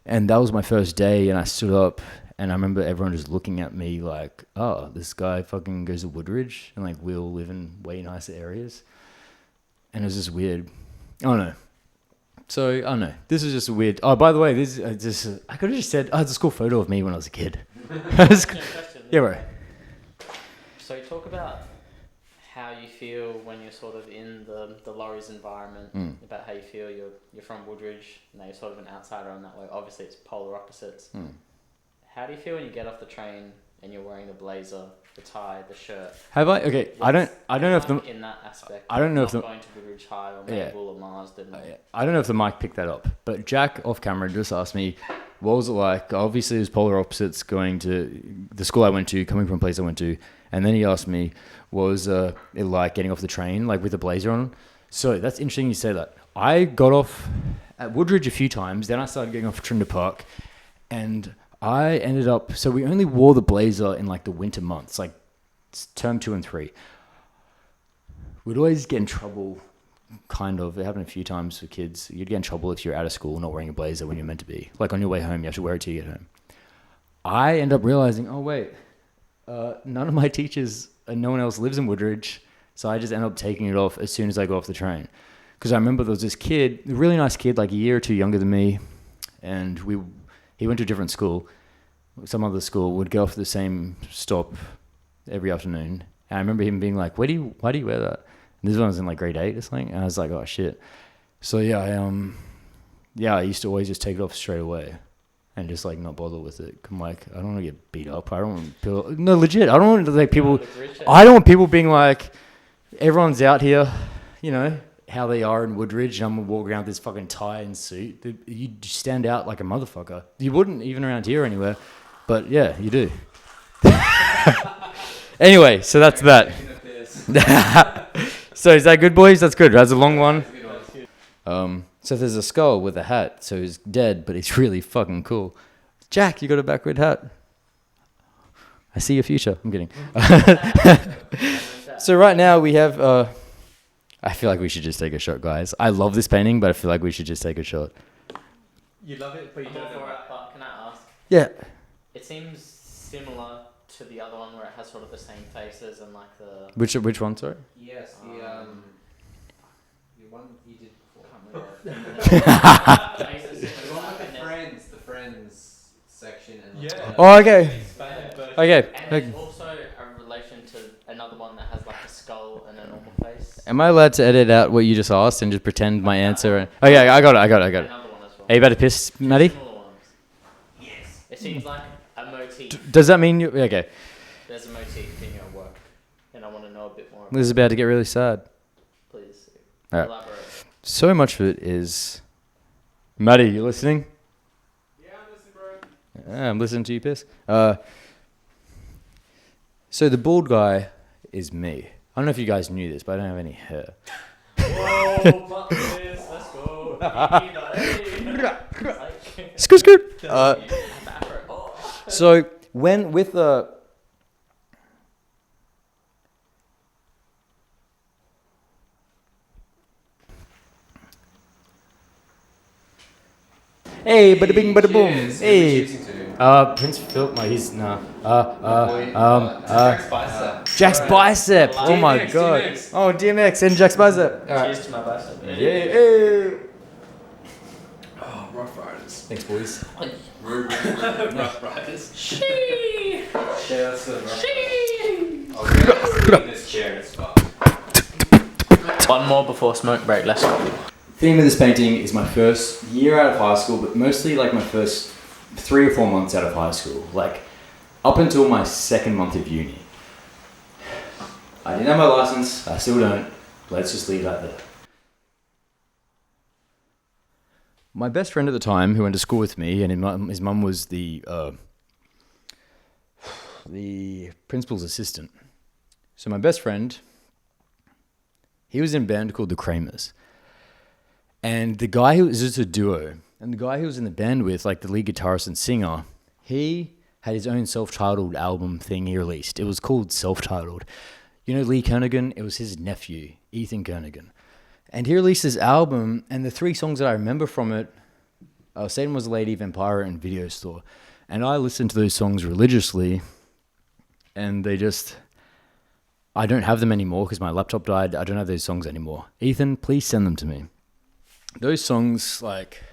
And that was my first day, and I stood up, and I remember everyone just looking at me oh, this guy fucking goes to Woodridge, and we all live in way nicer areas. And it was just weird. I don't know. So, I don't know. This is just a weird... Oh, by the way, this is just... I could have just said, it's a school photo of me when I was a kid. Yeah, bro. So talk about how you feel when you're sort of in the lorries environment, about how you feel you're from Woodridge, and you're sort of an outsider on that way. Obviously, it's polar opposites. How do you feel when you get off the train and you're wearing the blazer, the tie, the shirt? Have I? Okay, I don't know if the... In that aspect. I don't know if the... going to Woodridge High or Maple or Marsden. I don't know if the mic picked that up, but Jack off camera just asked me, what was it like? Obviously, it was polar opposites going to the school I went to, coming from a place I went to. And then he asked me, what was it like getting off the train, with the blazer on? So that's interesting you say that. I got off at Woodridge a few times. Then I started getting off at Trinder Park. And I ended up... So we only wore the blazer in the winter months, term 2 and 3. We'd always get in trouble, kind of. It happened a few times for kids. You'd get in trouble if you're out of school not wearing a blazer when you're meant to be. On your way home, you have to wear it till you get home. I end up realizing, oh, wait, none of my teachers and no one else lives in Woodridge, so I just end up taking it off as soon as I go off the train. Because I remember there was this kid, a really nice kid, a year or two younger than me, and he went to a different school, some other school, would go off the same stop every afternoon. And I remember him being why do you wear that? And this one was in grade 8 or something, and I was oh shit. So yeah, I used to always just take it off straight away. And just not bother with it. I'm I don't want to get beat up. I don't want people... No, legit. I don't want people... I don't want people being everyone's out here, how they are in Woodridge, and I'm going to walk around with this fucking tie and suit. You stand out like a motherfucker. You wouldn't even around here anywhere. But yeah, you do. Anyway, so that's that. So is that good, boys? That's good. That's a long one. So there's a skull with a hat. So he's dead, but he's really fucking cool. Jack, you got a backward hat. I see your future. I'm kidding. So right now we have. I feel like we should just take a shot, guys. I love this painting, but I feel like we should just take a shot. You love it, but you I'm don't all know for it, about but can I ask? Yeah. It seems similar to the other one where it has sort of the same faces and like the. Which one? Sorry. Yes, the one you did before. Faces The one with and the then- friends section and Yeah. Oh, okay. expanded version. Okay. And there's also a relation to another one that has like a skull and a normal face. Am I allowed to edit out what you just asked and just pretend my answer? Oh yeah, I got it. Another one as well. Are you about to piss, Maddie? Similar ones. Yes. It seems like a motif. Does that mean you? Okay. There's a motif in your work, and I want to know a bit more. This is about to get really sad. Please All right. elaborate. So much of it is. Maddie, you listening? Yeah, I'm listening, bro. Yeah, I'm listening to you piss. So the bald guy is me. I don't know if you guys knew this, but I don't have any hair. Whoa, fuck this, let's go. Scoot, scoot. Oh. So when with the. Hey, bada bing, bada boom. Cheers. Hey. Who are we shooting to? Prince Philip. No, he's nah. Jack's bicep. Jack's bicep. Oh my DMX, god. DMX. Oh, DMX and Jack's bicep. All right. Cheers to my bicep. Yeah. Hey. Oh, Rough Riders. Thanks, boys. Rough Riders. Yeah, that's the Rough Riders. I'll get in this chair, it's fine. One more before smoke break, let's go. Theme of this painting is my first year out of high school, but mostly like my first 3 or 4 months out of high school. Like up until my second month of uni. I didn't have my license. I still don't. Let's just leave that there. My best friend at the time, who went to school with me, and his mum was the principal's assistant. So my best friend, he was in a band called the Kramers. And the guy who was just a duo, and the guy who was in the band with, like the lead guitarist and singer, he had his own self-titled album thing he released. It was called Self-Titled. You know Lee Kernaghan? It was his nephew, Ethan Kernaghan. And he released this album, and the 3 songs that I remember from it, Satan Was a Lady, Vampire, and Video Store. And I listened to those songs religiously, and they just... I don't have them anymore because my laptop died. I don't have those songs anymore. Ethan, please send them to me. Those songs, like,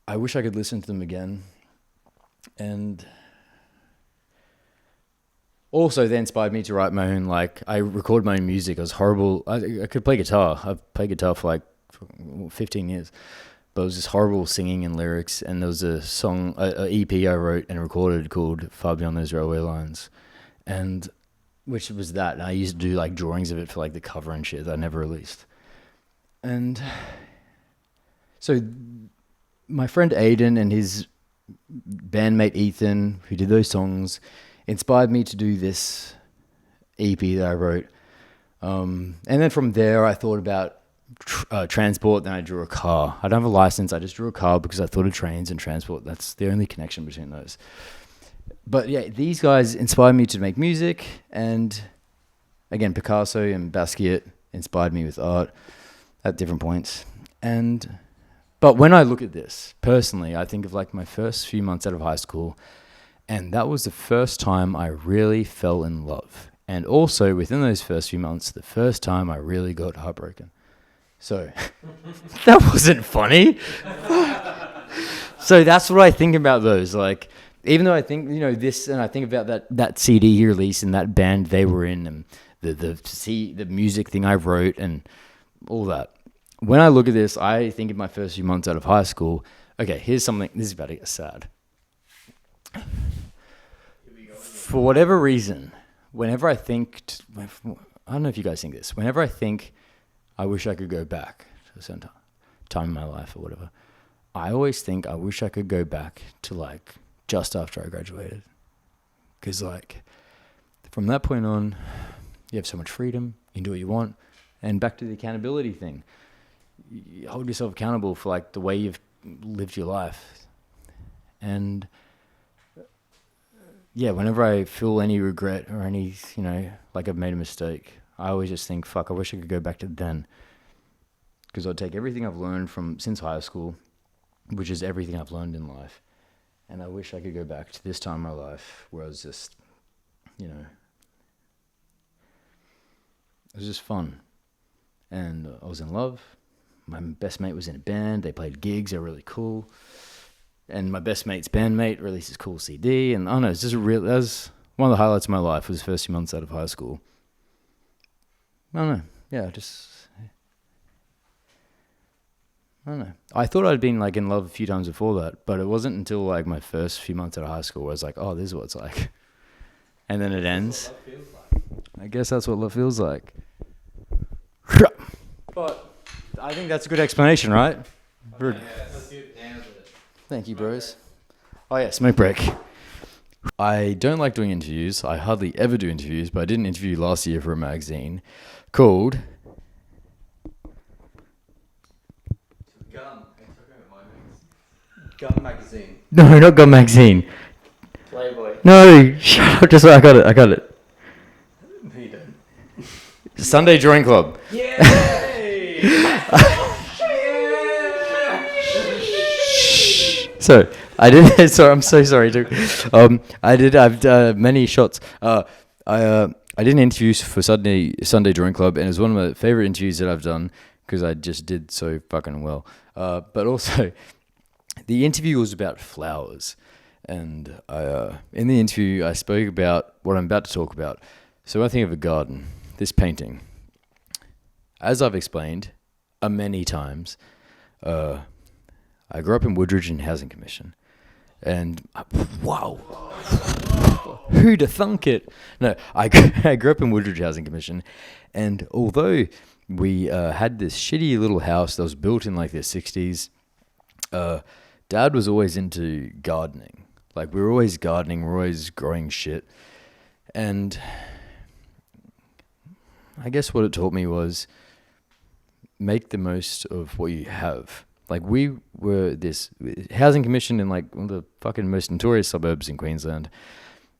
I wish I could listen to them again. And also they inspired me to write my own, like, I record my own music. I was horrible. I could play guitar. I've played guitar for like 15 years. But it was just horrible singing and lyrics. And there was a song, a EP I wrote and recorded called Far Beyond Those Railway Lines. And which was that. And I used to do like drawings of it for like the cover and shit that I never released. And so my friend Aiden and his bandmate Ethan, who did those songs, inspired me to do this EP that I wrote. And then from there, I thought about transport, then I drew a car. I don't have a license, I just drew a car because I thought of trains and transport. That's the only connection between those. But yeah, these guys inspired me to make music, and again, Picasso and Basquiat inspired me with art at different points. But when I look at this, personally, I think of like my first few months out of high school, and that was the first time I really fell in love. And also within those first few months, the first time I really got heartbroken. So, that wasn't funny. So that's what I think about those. Like, even though I think, this, and I think about that CD he released and that band they were in, and the music thing I wrote and all that. When I look at this, I think of my first few months out of high school. Okay, here's something. This is about to get sad. For whatever reason, whenever I think, I don't know if you guys think this. Whenever I think, I wish I could go back to a certain time in my life or whatever, I always think I wish I could go back to like just after I graduated. Because like from that point on, you have so much freedom. You can do what you want. And back to the accountability thing. You hold yourself accountable for like the way you've lived your life. And yeah, whenever I feel any regret or any, like I've made a mistake, I always just think, fuck, I wish I could go back to then. Because I'd take everything I've learned since high school, which is everything I've learned in life, and I wish I could go back to this time in my life where I was just, it was just fun. And I was in love. My best mate was in a band. They played gigs. They were really cool. And my best mate's bandmate released his cool CD. And I don't know, it's just that was one of the highlights of my life was the first few months out of high school. I don't know. Yeah, I don't know. I thought I'd been like in love a few times before that, but it wasn't until like my first few months out of high school where I was like, oh, this is what it's like. And then it ends. I guess that's what love feels like. But I think that's a good explanation, right? Okay, let's do it. Nailed it. Thank you, bros. Oh yeah, smoke break. I don't like doing interviews. I hardly ever do interviews, but I did an interview last year for a magazine called Gun magazine. No, not Gun Magazine. Playboy. No, shut up. Just I got it. No, you don't. Sunday Drawing Club. Yay! So I did. Sorry, I'm so sorry. I've many shots. I did an interview for Sunday Drawing Club, and it was one of my favorite interviews that I've done because I just did so fucking well. But also, the interview was about flowers, and in the interview I spoke about what I'm about to talk about. So when I think of a garden, this painting, as I've explained many times, I grew up in Woodridge in Housing Commission, and wow, who'da thunk it? No, I grew up in Woodridge Housing Commission, and although we had this shitty little house that was built in like the 60s, Dad was always into gardening. Like we were always gardening, we're always growing shit, and I guess what it taught me was make the most of what you have. Like we were this housing commission in like one of the fucking most notorious suburbs in Queensland,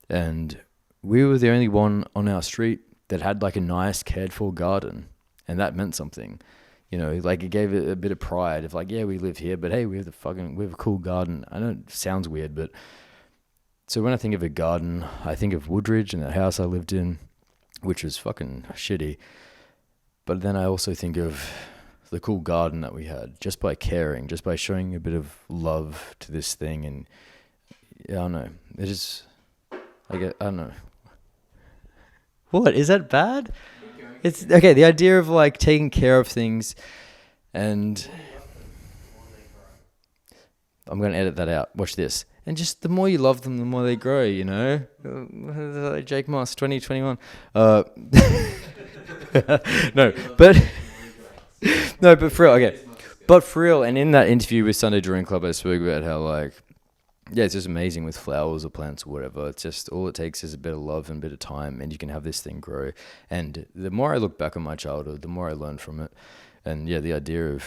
and we were the only one on our street that had like a nice cared for garden, and that meant something. Like it gave it a bit of pride of like, yeah, we live here, but hey, we have a cool garden. I know it sounds weird, but so when I think of a garden, I think of Woodridge and the house I lived in, which was fucking shitty. But then I also think of the cool garden that we had just by caring, just by showing a bit of love to this thing. And yeah, I don't know. It just, I don't know. What? Is that bad? It's okay. The idea of like taking care of things, and I'm going to edit that out. Watch this. And just the more you love them, the more they grow, Like Jake Moss, 2021. No, but for real, okay. But for real, and in that interview with Sunday Drawing Club, I spoke about how like, yeah, it's just amazing with flowers or plants or whatever. It's just all it takes is a bit of love and a bit of time, and you can have this thing grow. And the more I look back on my childhood, the more I learn from it. And yeah, the idea of,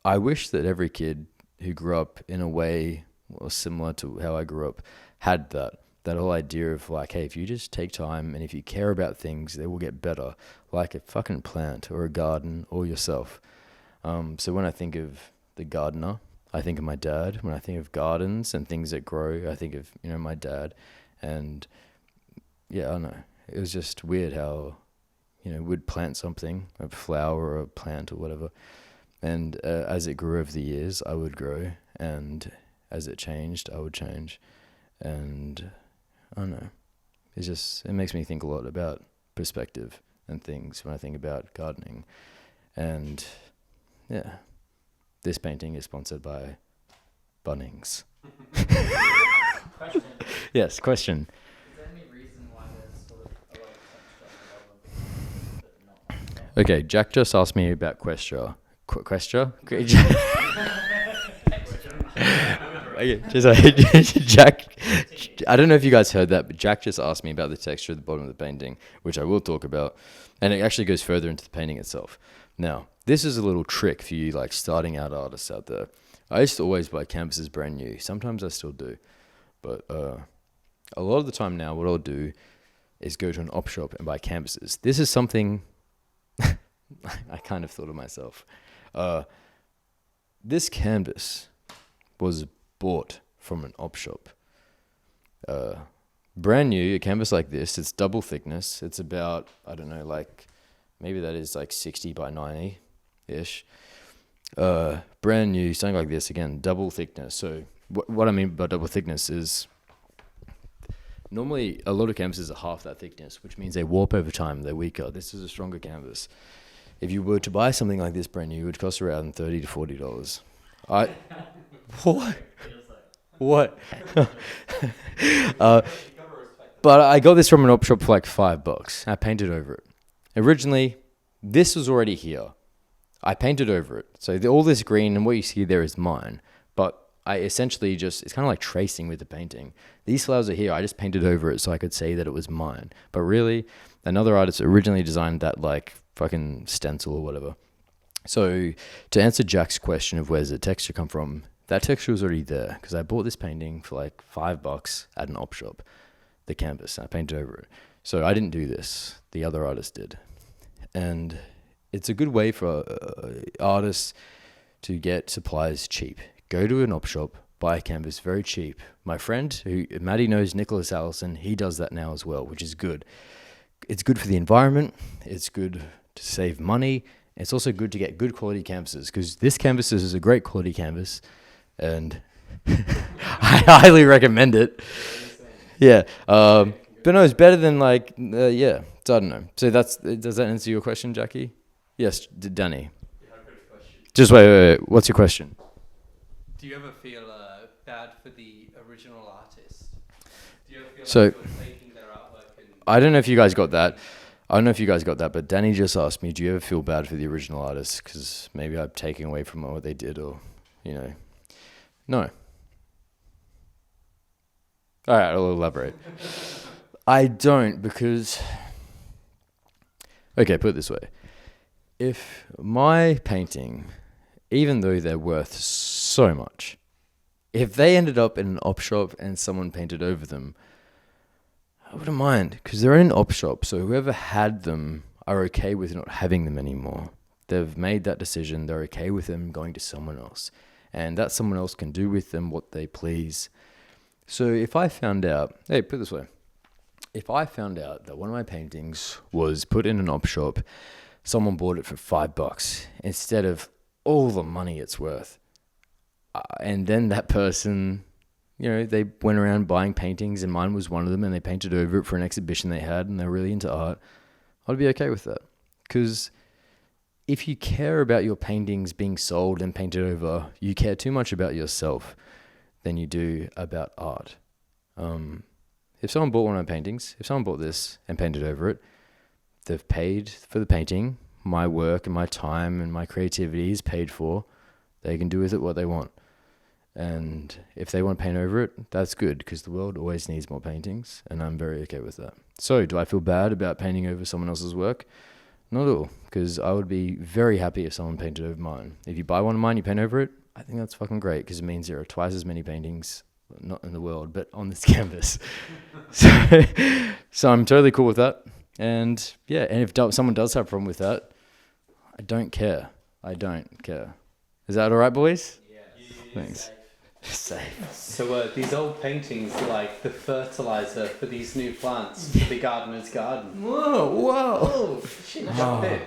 I wish that every kid who grew up in a way or similar to how I grew up had that whole idea of like, hey, if you just take time and if you care about things, they will get better, like a fucking plant or a garden or yourself. So when I think of the gardener, I think of my dad. When I think of gardens and things that grow, I think of, my dad. And yeah, I don't know. It was just weird how, we'd plant something, a flower or a plant or whatever. And as it grew over the years, I would grow. And as it changed, I would change. And I don't know. It makes me think a lot about perspective and things when I think about gardening. And yeah. This painting is sponsored by Bunnings. Question. Yes, question. Is there any reason why there's sort of a lot of texture but not? Okay, Jack just asked me about Questra. Questra? Okay, Jack I don't know if you guys heard that, but Jack just asked me about the texture at the bottom of the painting, which I will talk about. And it actually goes further into the painting itself. Now, this is a little trick for you like starting out artists out there. I used to always buy canvases brand new. Sometimes I still do. But a lot of the time now, what I'll do is go to an op shop and buy canvases. This is something I kind of thought of myself. This canvas was bought from an op shop. Brand new, a canvas like this, it's double thickness. It's about, I don't know, like, maybe that is like 60 by 90-ish. Brand new, something like this, again, double thickness. So what I mean by double thickness is normally a lot of canvases are half that thickness, which means they warp over time, they're weaker. This is a stronger canvas. If you were to buy something like this brand new, it would cost around $30 to $40. What? What? But I got this from an op shop for like $5. I painted over it. Originally, this was already here. I painted over it. So all this green and what you see there is mine. But I essentially it's kind of like tracing with the painting. These flowers are here. I just painted over it so I could say that it was mine. But really, another artist originally designed that like fucking stencil or whatever. So to answer Jack's question of where's the texture come from, that texture was already there because I bought this painting for like $5 at an op shop, the canvas, and I painted over it. So I didn't do this. The other artist did. And it's a good way for artists to get supplies cheap. Go to an op shop, buy a canvas very cheap. My friend, Maddie knows Nicholas Allison, he does that now as well, which is good. It's good for the environment. It's good to save money. It's also good to get good quality canvases because this canvas is a great quality canvas and I highly recommend it. Yeah. But no, it's better than like, yeah. So I don't know. So does that answer your question, Jackie? Yes, Danny. Yeah, I've got a question. Just wait. What's your question? Do you ever feel bad for the original artist? Do you ever feel So- like you're taking their artwork and... I don't know if you guys got that. But Danny just asked me, do you ever feel bad for the original artist? Because maybe I'm taking away from what they did or, you know. No. All right, I'll elaborate. I don't because... Okay, put it this way. If my painting, even though they're worth so much, if they ended up in an op shop and someone painted over them, I wouldn't mind because they're in an op shop. So whoever had them are okay with not having them anymore. They've made that decision. They're okay with them going to someone else. And that someone else can do with them what they please. So if I found out, hey, put it this way. If I found out that one of my paintings was put in an op shop, someone bought it for $5 instead of all the money it's worth, and then that person, you know, they went around buying paintings and mine was one of them and they painted over it for an exhibition they had and they're really into art, I'd be okay with that. Because if you care about your paintings being sold and painted over, you care too much about yourself than you do about art. If someone bought one of my paintings, if someone bought this and painted over it, they've paid for the painting. My work and my time and my creativity is paid for. They can do with it what they want. And if they want to paint over it, that's good because the world always needs more paintings and I'm very okay with that. So do I feel bad about painting over someone else's work? Not at all, because I would be very happy if someone painted over mine. If you buy one of mine, you paint over it, I think that's fucking great because it means there are twice as many paintings, not in the world, but on this canvas. So I'm totally cool with that. And yeah, and if someone does have a problem with that, I don't care. Is that all right, boys? Yeah. Thanks. Safe. So these old paintings are like the fertilizer for these new plants for the gardener's garden. Whoa. Oh, shit, jump in.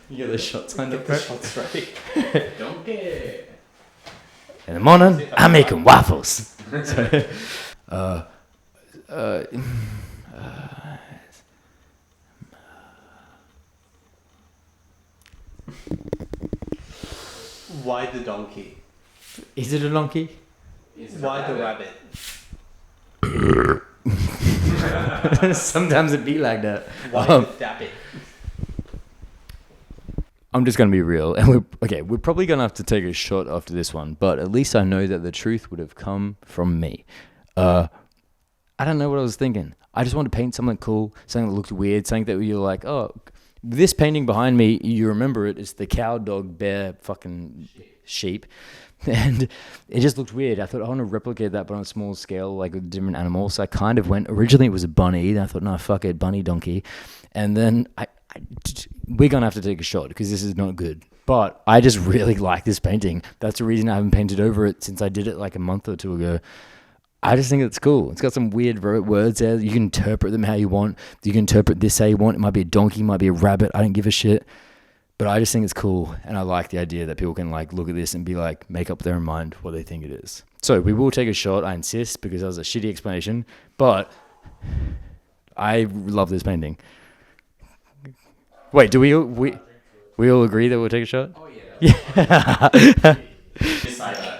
You get the shots lined Get the shots ready. Donkey. In the morning, I'm making waffles. Why the donkey? Is it a donkey? Why the rabbit? Sometimes it be like that. Why the dabbit? I'm just gonna be real, and we're probably gonna have to take a shot after this one, but at least I know that the truth would have come from me. I don't know what I was thinking. I just wanted to paint something cool, something that looked weird, something that you're like, oh, this painting behind me, you remember it, it's the cow, dog, bear, fucking sheep. And it just looked weird. I thought, I want to replicate that, but on a small scale, like with different animals. So I kind of went, originally it was a bunny. Then I thought, no, fuck it, bunny, donkey. And then we're going to have to take a shot because this is not good. But I just really like this painting. That's the reason I haven't painted over it since I did it like a month or two ago. I just think it's cool. It's got some weird words there. You can interpret them how you want. You can interpret this how you want. It might be a donkey, it might be a rabbit. I don't give a shit. But I just think it's cool, and I like the idea that people can like look at this and be like, make up their own mind what they think it is. So we will take a shot, I insist, because that was a shitty explanation, but I love this painting. Wait, do we all agree that we'll take a shot? Oh yeah. Yeah. Decide that.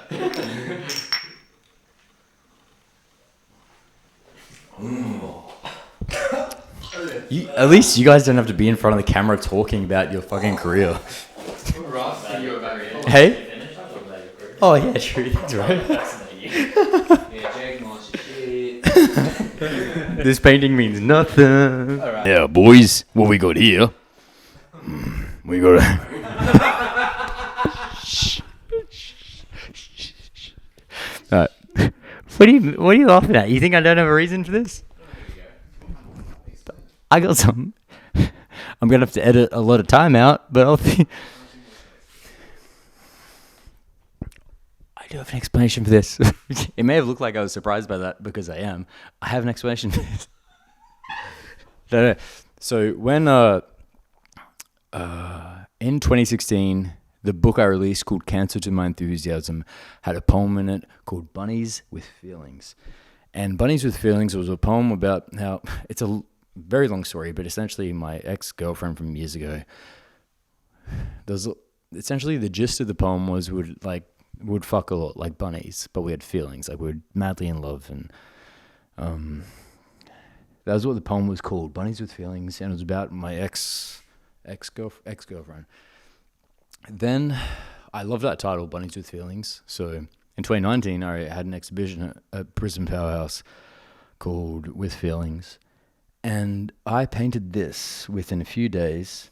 At least you guys don't have to be in front of the camera talking about your fucking career. Ross, you about your Hey? Oh yeah, true. That's right. Yeah, Jake wants your shit. This painting means nothing. Alright. Yeah, boys, what we got here? We got Alright. What are you laughing at? You think I don't have a reason for this? I got some. I'm gonna have to edit a lot of time out, but I do have an explanation for this. It may have looked like I was surprised by that because I am. I have an explanation for this. No. So when in 2016, the book I released called Cancer to My Enthusiasm had a poem in it called Bunnies with Feelings. And Bunnies with Feelings was a poem about how it's a very long story, but essentially my ex-girlfriend from years ago. Essentially the gist of the poem was would fuck a lot like bunnies, but we had feelings, like we were madly in love, and that was what the poem was called, Bunnies with Feelings, and it was about my ex-girlfriend. Then I loved that title, Bunnies with Feelings. So in 2019, I had an exhibition at Brisbane Powerhouse called With Feelings. And I painted this within a few days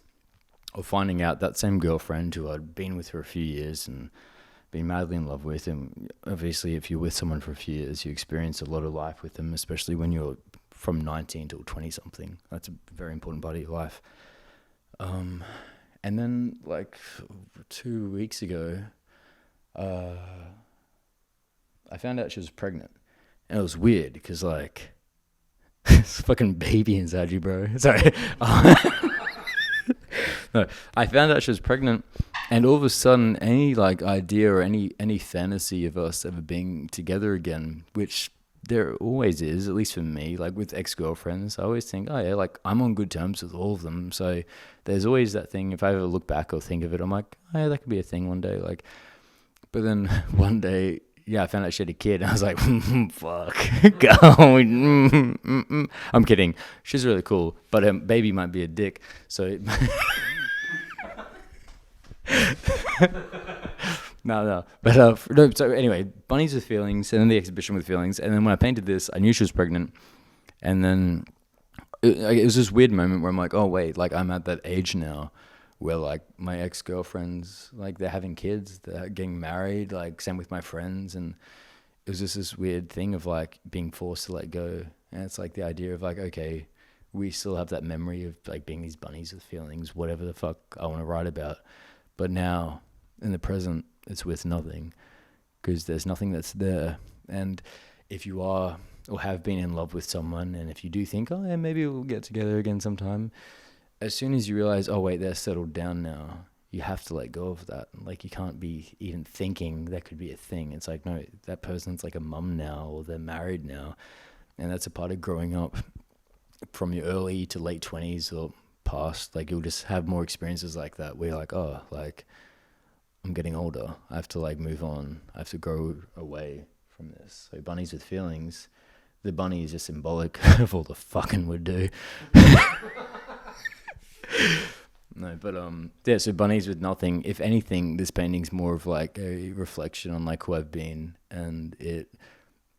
of finding out that same girlfriend who I'd been with for a few years and been madly in love with. And obviously, if you're with someone for a few years, you experience a lot of life with them, especially when you're from 19 till 20-something. That's a very important part of your life. And then, like, 2 weeks ago, I found out she was pregnant. And it was weird because, like, it's a fucking baby inside you, bro. Sorry. No, I found out she was pregnant, and all of a sudden, any like idea or any fantasy of us ever being together again, which there always is, at least for me, like with ex-girlfriends, I always think, oh yeah, like I'm on good terms with all of them. So there's always that thing. If I ever look back or think of it, I'm like, oh yeah, that could be a thing one day. Like, but then one day, yeah, I found out she had a kid, and I was like, fuck, go. I'm kidding. She's really cool, but her baby might be a dick. So, no. But no. So anyway, Bunnies with Feelings, and then the exhibition with Feelings, and then when I painted this, I knew she was pregnant, and then it was this weird moment where I'm like, oh wait, like I'm at that age now where like my ex-girlfriends, like they're having kids, they're getting married, like same with my friends. And it was just this weird thing of like being forced to let go. And it's like the idea of like, okay, we still have that memory of like being these bunnies with feelings, whatever the fuck I want to write about. But now in the present, it's with nothing because there's nothing that's there. And if you are or have been in love with someone, and if you do think, oh yeah, maybe we'll get together again sometime, as soon as you realize, oh wait, they're settled down now, you have to let go of that. Like you can't be even thinking that could be a thing. It's like, no, that person's like a mum now, or they're married now. And that's a part of growing up from your early to late 20s or past. Like you'll just have more experiences like that where you're like, oh, like I'm getting older. I have to like move on. I have to grow away from this. So Bunnies with Feelings, the bunny is just symbolic of all the fucking we do. No, but yeah, so Bunnies with Nothing. If anything, this painting's more of like a reflection on like who I've been, and it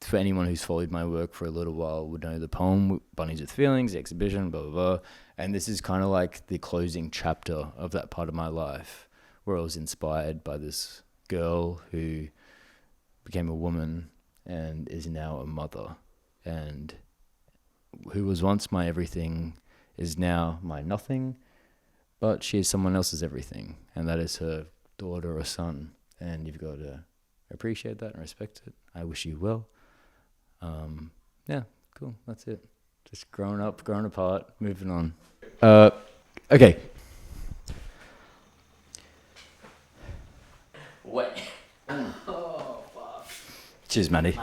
for anyone who's followed my work for a little while would know the poem Bunnies with Feelings, the exhibition, blah, blah, blah. And this is kind of like the closing chapter of that part of my life where I was inspired by this girl who became a woman and is now a mother, and who was once my everything is now my nothing, but she is someone else's everything, and that is her daughter or son, and you've got to appreciate that and respect it. I wish you well. Yeah, cool. That's it. Just growing up, growing apart, moving on. Okay. Wait. Cheers, Maddie.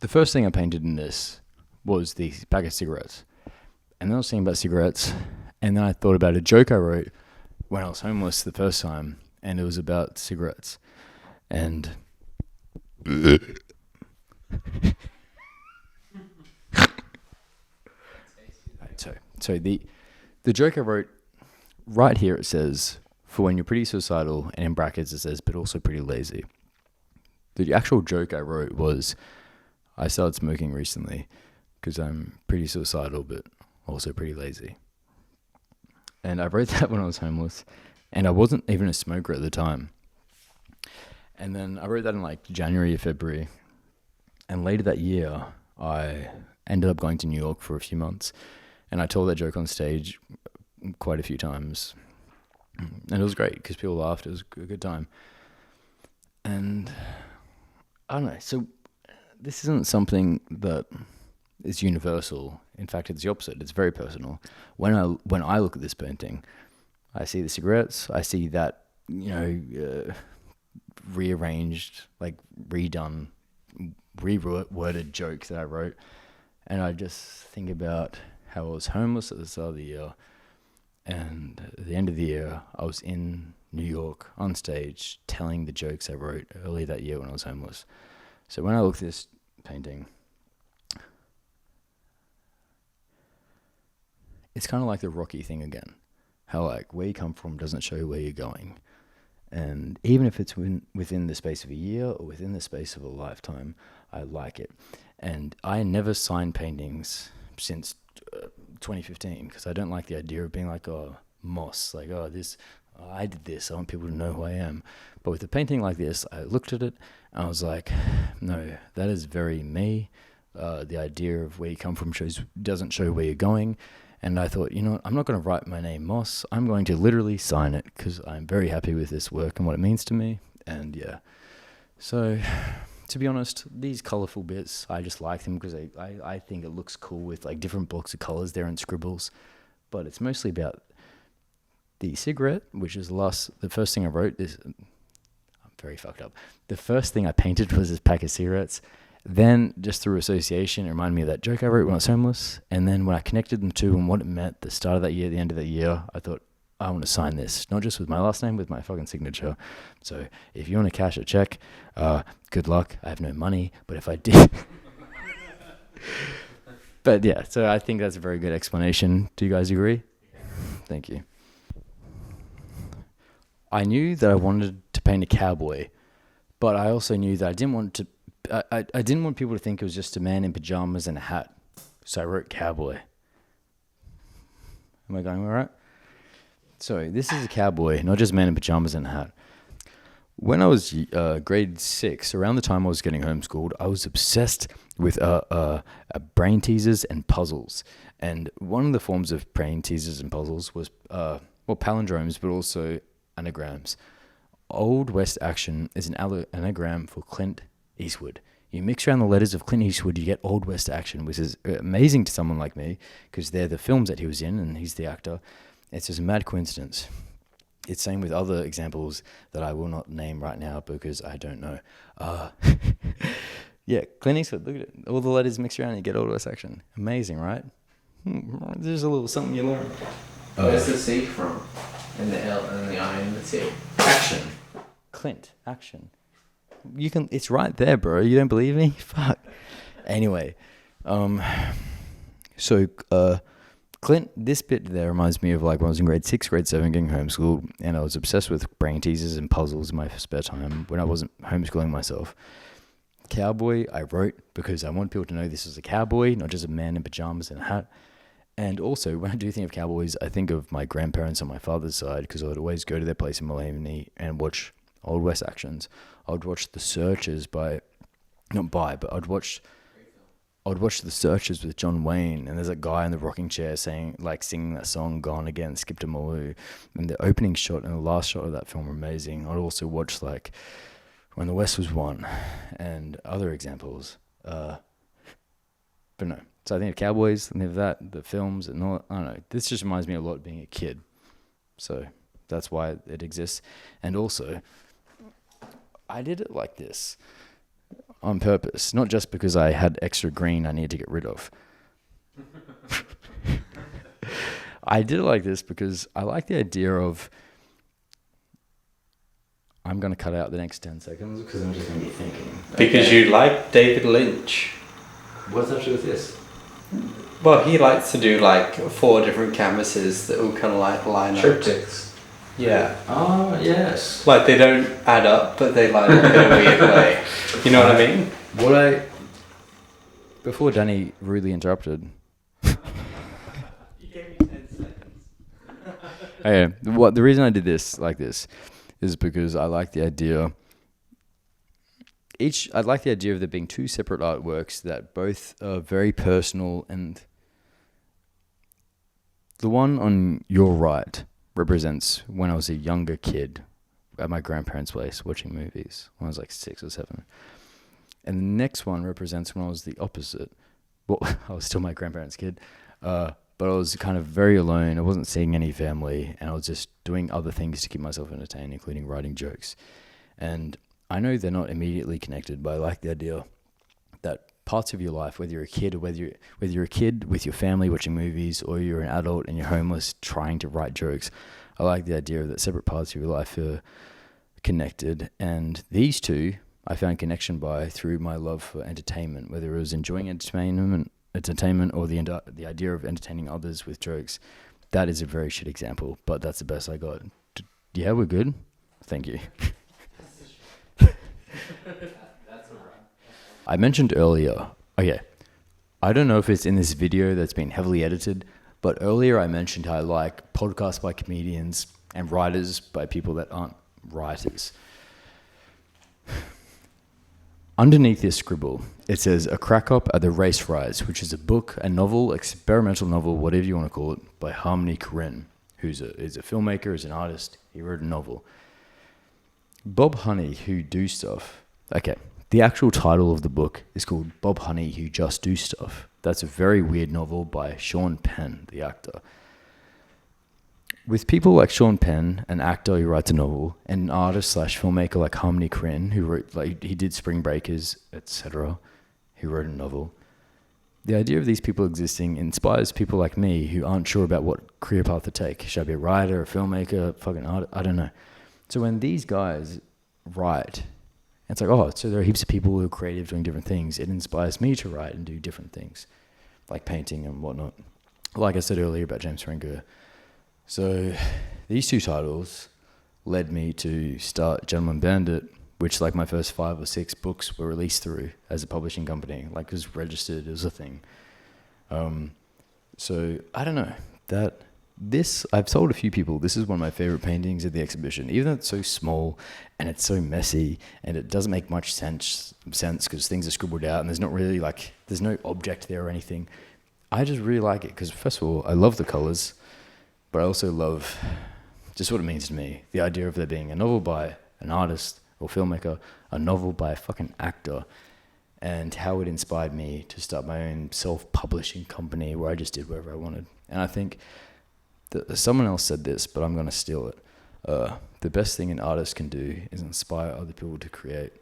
The first thing I painted in this was the pack of cigarettes. And then I was thinking about cigarettes, and then I thought about a joke I wrote when I was homeless the first time, and it was about cigarettes. And so the joke I wrote, right here it says, for when you're pretty suicidal, and in brackets it says, but also pretty lazy. The actual joke I wrote was, I started smoking recently because I'm pretty suicidal, but also pretty lazy. And I wrote that when I was homeless, and I wasn't even a smoker at the time. And then I wrote that in like January or February. And later that year, I ended up going to New York for a few months. And I told that joke on stage quite a few times. And it was great because people laughed. It was a good time. And I don't know. So this isn't something that is universal. In fact, it's the opposite. It's very personal. When I look at this painting, I see the cigarettes. I see that, rearranged, like redone, reworded joke that I wrote. And I just think about how I was homeless at the start of the year. And at the end of the year, I was in New York on stage telling the jokes I wrote earlier that year when I was homeless. So when I look at this painting, it's kind of like the Rocky thing again. How like where you come from doesn't show where you're going. And even if it's within the space of a year or within the space of a lifetime, I like it. And I never signed paintings since 2015 because I don't like the idea of being like a Moss, like, I did this, I want people to know who I am. But with a painting like this, I looked at it and I was like, no, that is very me. The idea of where you come from doesn't show where you're going. And I thought, I'm not going to write my name Moss. I'm going to literally sign it because I'm very happy with this work and what it means to me. And yeah, so to be honest, these colourful bits, I just like them because I think it looks cool with like different blocks of colours there and scribbles. But it's mostly about the cigarette, which is the first thing I wrote is, I'm very fucked up. The first thing I painted was this pack of cigarettes. Then, just through association, it reminded me of that joke I wrote when I was homeless. And then when I connected them to and what it meant, the start of that year, the end of that year, I thought, I want to sign this. Not just with my last name, with my fucking signature. So, if you want to cash a check, good luck. I have no money, but if I did... But yeah, so I think that's a very good explanation. Do you guys agree? Thank you. I knew that I wanted to paint a cowboy, but I also knew that I didn't want people to think it was just a man in pajamas and a hat. So I wrote cowboy. Am I going all right? So this is a cowboy, not just man in pajamas and a hat. When I was grade 6, around the time I was getting homeschooled, I was obsessed with brain teasers and puzzles. And one of the forms of brain teasers and puzzles was palindromes, but also anagrams. Old West Action is an anagram for Clint Eastwood. You mix around the letters of Clint Eastwood, you get Old West Action, which is amazing to someone like me because they're the films that he was in and he's the actor. It's just a mad coincidence. It's same with other examples that I will not name right now because I don't know. Yeah, Clint Eastwood, look at it. All the letters mixed around and you get Old West Action. Amazing, right? There's a little something you learn. Where's the C from? And the L and the I and the T. Action. Clint, action. It's right there, bro. You don't believe me? Fuck. Anyway, so Clint, this bit there reminds me of like when I was in grade 6, grade 7, getting homeschooled, and I was obsessed with brain teasers and puzzles in my spare time when I wasn't homeschooling myself. Cowboy, I wrote because I want people to know this is a cowboy, not just a man in pajamas and a hat. And also, when I do think of cowboys, I think of my grandparents on my father's side, because I would always go to their place in Maloney and watch Old West actions. I would watch The Searchers but I'd watch The Searchers with John Wayne, and there's a guy in the rocking chair singing that song "Gone Again," Skip to Maloo, and the opening shot and the last shot of that film are amazing. I'd also watch like When the West Was Won and other examples. But no, so I think of cowboys, I think of that, the films, and all. I don't know. This just reminds me a lot of being a kid, so that's why it exists. And also, I did it like this on purpose, not just because I had extra green I needed to get rid of. I did it like this because I like the idea of, I'm going to cut out the next 10 seconds because I'm just going to be thinking. Because you like David Lynch. What's up with this? Well, he likes to do like 4 different canvases that all kind of like line up. Triptychs. Yeah. Oh, yes. Like they don't add up, but they line up in a weird way. You know what I mean? Before Danny rudely interrupted. You gave me 10 seconds. Okay, the reason I did this like this is because I like the idea. I like the idea of there being 2 separate artworks that both are very personal, and the one on your right represents when I was a younger kid at my grandparents' place watching movies when I was like 6 or 7. And the next one represents when I was the opposite. Well, I was still my grandparents' kid, but I was kind of very alone. I wasn't seeing any family, and I was just doing other things to keep myself entertained, including writing jokes. And I know they're not immediately connected, but I like the idea that parts of your life, whether you're a kid or whether you're a kid with your family watching movies, or you're an adult and you're homeless trying to write jokes, I like the idea that separate parts of your life are connected. And these 2 I found connection through my love for entertainment, whether it was enjoying entertainment or the idea of entertaining others with jokes. That is a very shit example, but that's the best I got. Yeah, we're good. Thank you. I mentioned earlier, I don't know if it's in this video that's been heavily edited, but earlier I mentioned how I like podcasts by comedians and writers by people that aren't writers. Underneath this scribble, it says A Crack Up at the Race Riots, which is a book, a novel, experimental novel, whatever you want to call it, by Harmony Korine, who's a filmmaker, is an artist. He wrote a novel. Bob Honey, Who Do Stuff. Okay, the actual title of the book is called Bob Honey, Who Just Do Stuff. That's a very weird novel by Sean Penn, the actor. With people like Sean Penn, an actor who writes a novel, and an artist/filmmaker like Harmony Korine, who wrote, he did Spring Breakers, etc., who wrote a novel, the idea of these people existing inspires people like me who aren't sure about what career path to take. Should I be a writer, a filmmaker, fucking artist? I don't know. So when these guys write, it's like, oh, so there are heaps of people who are creative doing different things. It inspires me to write and do different things, like painting and whatnot. Like I said earlier about James Franco. So these 2 titles led me to start Gentleman Bandit, which like my first 5 or 6 books were released through as a publishing company. Like it was registered, it was a thing. So I don't know, I've told a few people this is one of my favorite paintings at the exhibition, even though it's so small and it's so messy and it doesn't make much sense because things are scribbled out and there's not really there's no object there or anything. I just really like it because first of all, I love the colors, but I also love just what it means to me. The idea of there being a novel by an artist or filmmaker, a novel by a fucking actor, and how it inspired me to start my own self-publishing company where I just did whatever I wanted. And I think someone else said this, but I'm going to steal it. The best thing an artist can do is inspire other people to create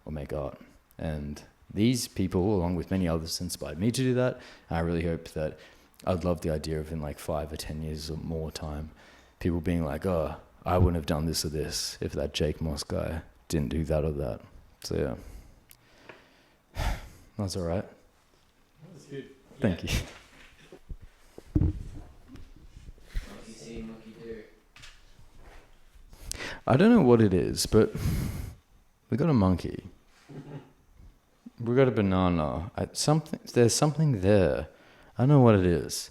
or make art. And these people, along with many others, inspired me to do that. And I really hope that I'd love the idea of in like 5 or 10 years or more time, people being like, oh, I wouldn't have done this or this if that Jake Moss guy didn't do that or that. So yeah, that's all right. That's good. Thank you. I don't know what it is, but we got a monkey. We got a banana. There's something there. I don't know what it is.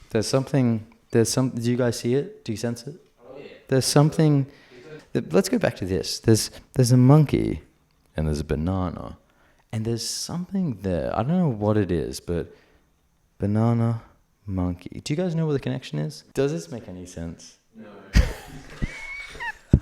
There's something. Do you guys see it? Do you sense it? Oh, yeah. There's something. Let's go back to this. There's a monkey, and there's a banana, and there's something there. I don't know what it is, but banana, monkey. Do you guys know what the connection is? Does this make any sense? No. It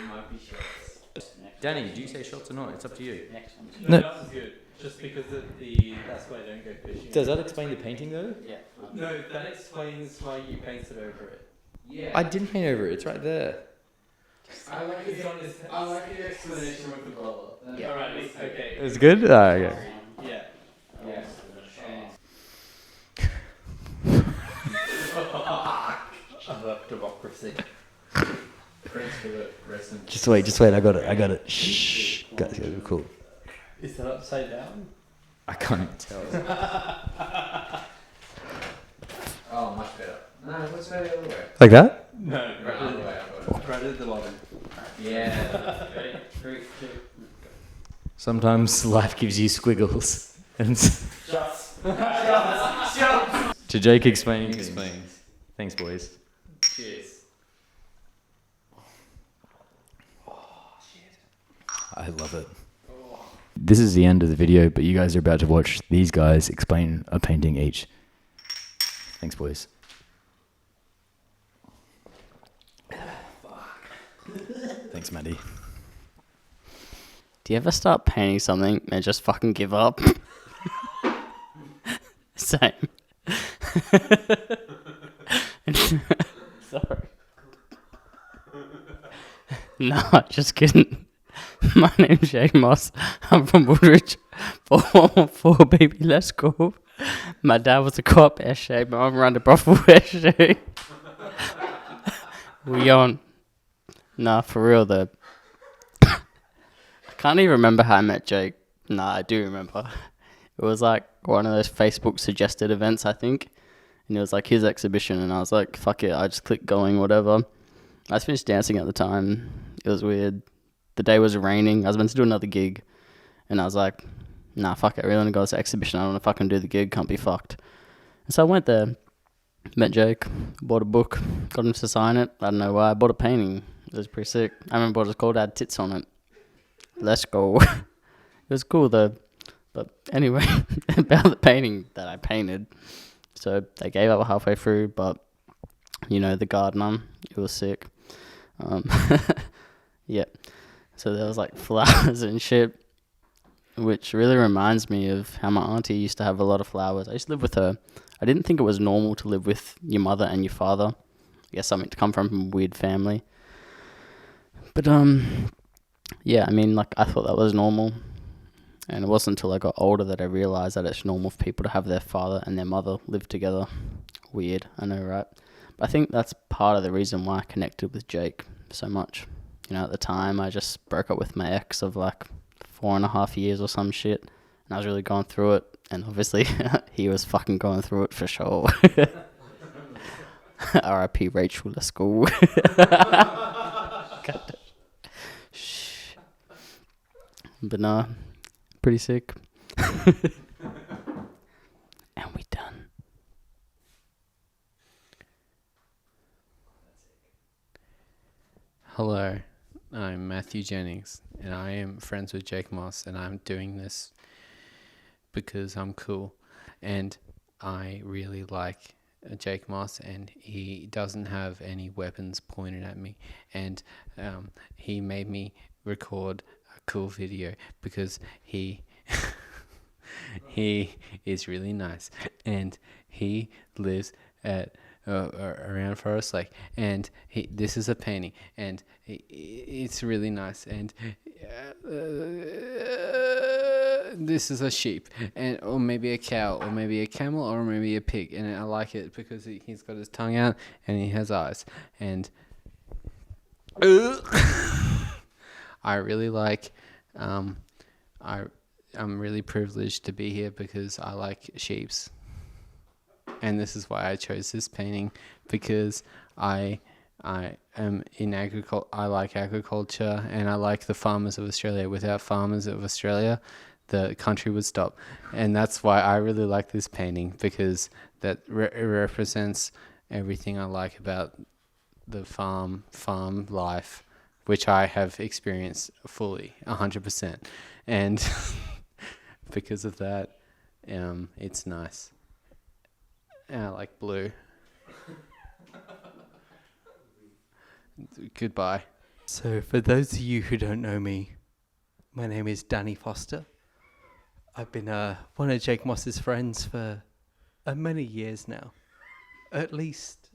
might be shots. Danny, do you say shots or not? It's up to you. Next one. No. That was good. Just because of that's why I don't go fishing. Does that explain the painting though? Yeah. No, that explains why you painted over it. Yeah. I didn't paint over it. It's right there. I like the explanation with the bubble. Yeah. Alright, okay. It's good. Okay. Yeah. Yeah. I love democracy. Thanks for the rest of Just wait. I got it. Shh. Guys, cool. Is that upside down? I can't tell. Oh, much better. No, let's go the other way. Like that? No, Right, other way, other way. right at the bottom. Yeah. Ready? 3, 2. Sometimes life gives you squiggles. And Shots. to Jake explaining things. Thanks, boys. Cheers. I love it. This is the end of the video, but you guys are about to watch these guys explain a painting each. Thanks, boys. Thanks, Maddie. Do you ever start painting something and just fucking give up? Same. Sorry. No, just kidding. My name's Jake Moss. I'm from Woodridge. 414 baby, let's go. My dad was a cop, SJ. My mum ran the brothel, SJ. We on. Nah, for real though. I can't even remember how I met Jake. Nah, I do remember. It was like one of those Facebook suggested events, I think. And it was like his exhibition, and I was like, fuck it, I just clicked going, whatever. I was finished dancing at the time. It was weird. The day was raining. I was meant to do another gig. And I was like, nah, fuck it, I really want to go to this exhibition. I don't know if I can do the gig, can't be fucked. And so I went there, met Jake, bought a book, got him to sign it. I don't know why. I bought a painting. It was pretty sick. I remember what it was called. It had tits on it. Let's go. It was cool though. But anyway, about the painting that I painted. So they gave up halfway through, but you know, the gardener, it was sick. Yeah. So there was like flowers and shit, which really reminds me of how my auntie used to have a lot of flowers. I used to live with her. I didn't think it was normal to live with your mother and your father. I guess something to come from a weird family. But yeah, I mean, like I thought that was normal. And it wasn't until I got older that I realized that it's normal for people to have their father and their mother live together. Weird, I know, right? But I think that's part of the reason why I connected with Jake so much. You know, at the time, I just broke up with my ex of like 4.5 years or some shit. And I was really going through it. And obviously, he was fucking going through it for sure. R.I.P. Rachel, let's go. Shh. But nah, pretty sick. And we done. Hello, I'm Matthew Jennings, and I am friends with Jake Moss, and I'm doing this because I'm cool, and I really like Jake Moss, and he doesn't have any weapons pointed at me, and he made me record a cool video because he he is really nice, and he lives at around Forest Lake, and this is a painting, and it's really nice, and this is a sheep, and or maybe a cow, or maybe a camel, or maybe a pig, and I like it because he's got his tongue out and he has eyes, and I really like I'm really privileged to be here because I like sheeps. And this is why I chose this painting, because I I am in agriculture. I like agriculture, and I like the farmers of Australia. Without farmers of Australia, the country would stop. And that's why I really like this painting, because that represents everything I like about the farm life, which I have experienced fully, 100%. And because of that, it's nice. And I like blue. Goodbye. So, for those of you who don't know me, my name is Danny Foster. I've been one of Jake Moss's friends for many years now. At least,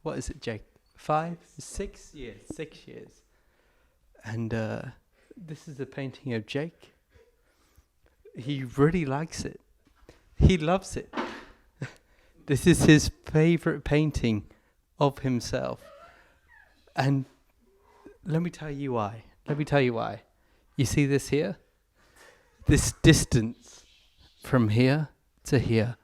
what is it, Jake? 6 years? 6 years. And this is a painting of Jake. He really likes it. He loves it. This is his favorite painting of himself. And let me tell you why. You see this here? This distance from here to here,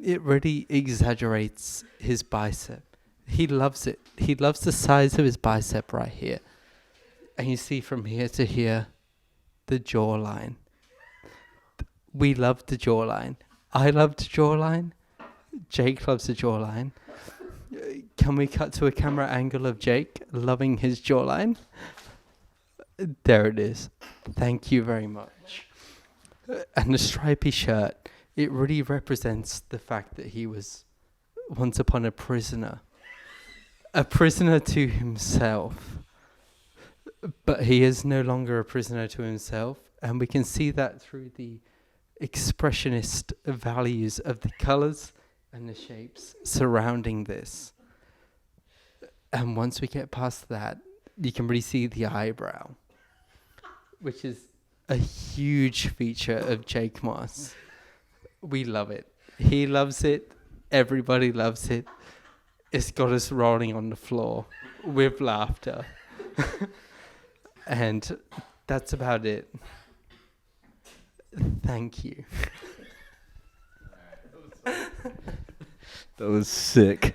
it really exaggerates his bicep. He loves it. He loves the size of his bicep right here. And you see from here to here, the jawline. We love the jawline. I love the jawline. Jake loves the jawline. Can we cut to a camera angle of Jake loving his jawline? There it is. Thank you very much. And the stripy shirt, it really represents the fact that he was once upon a prisoner to himself. But he is no longer a prisoner to himself, and we can see that through the expressionist values of the colors and the shapes surrounding this. And once we get past that, you can really see the eyebrow, which is a huge feature of Jake Moss. We love it. He loves it. Everybody loves it. It's got us rolling on the floor with laughter. And that's about it. Thank you. That was sick.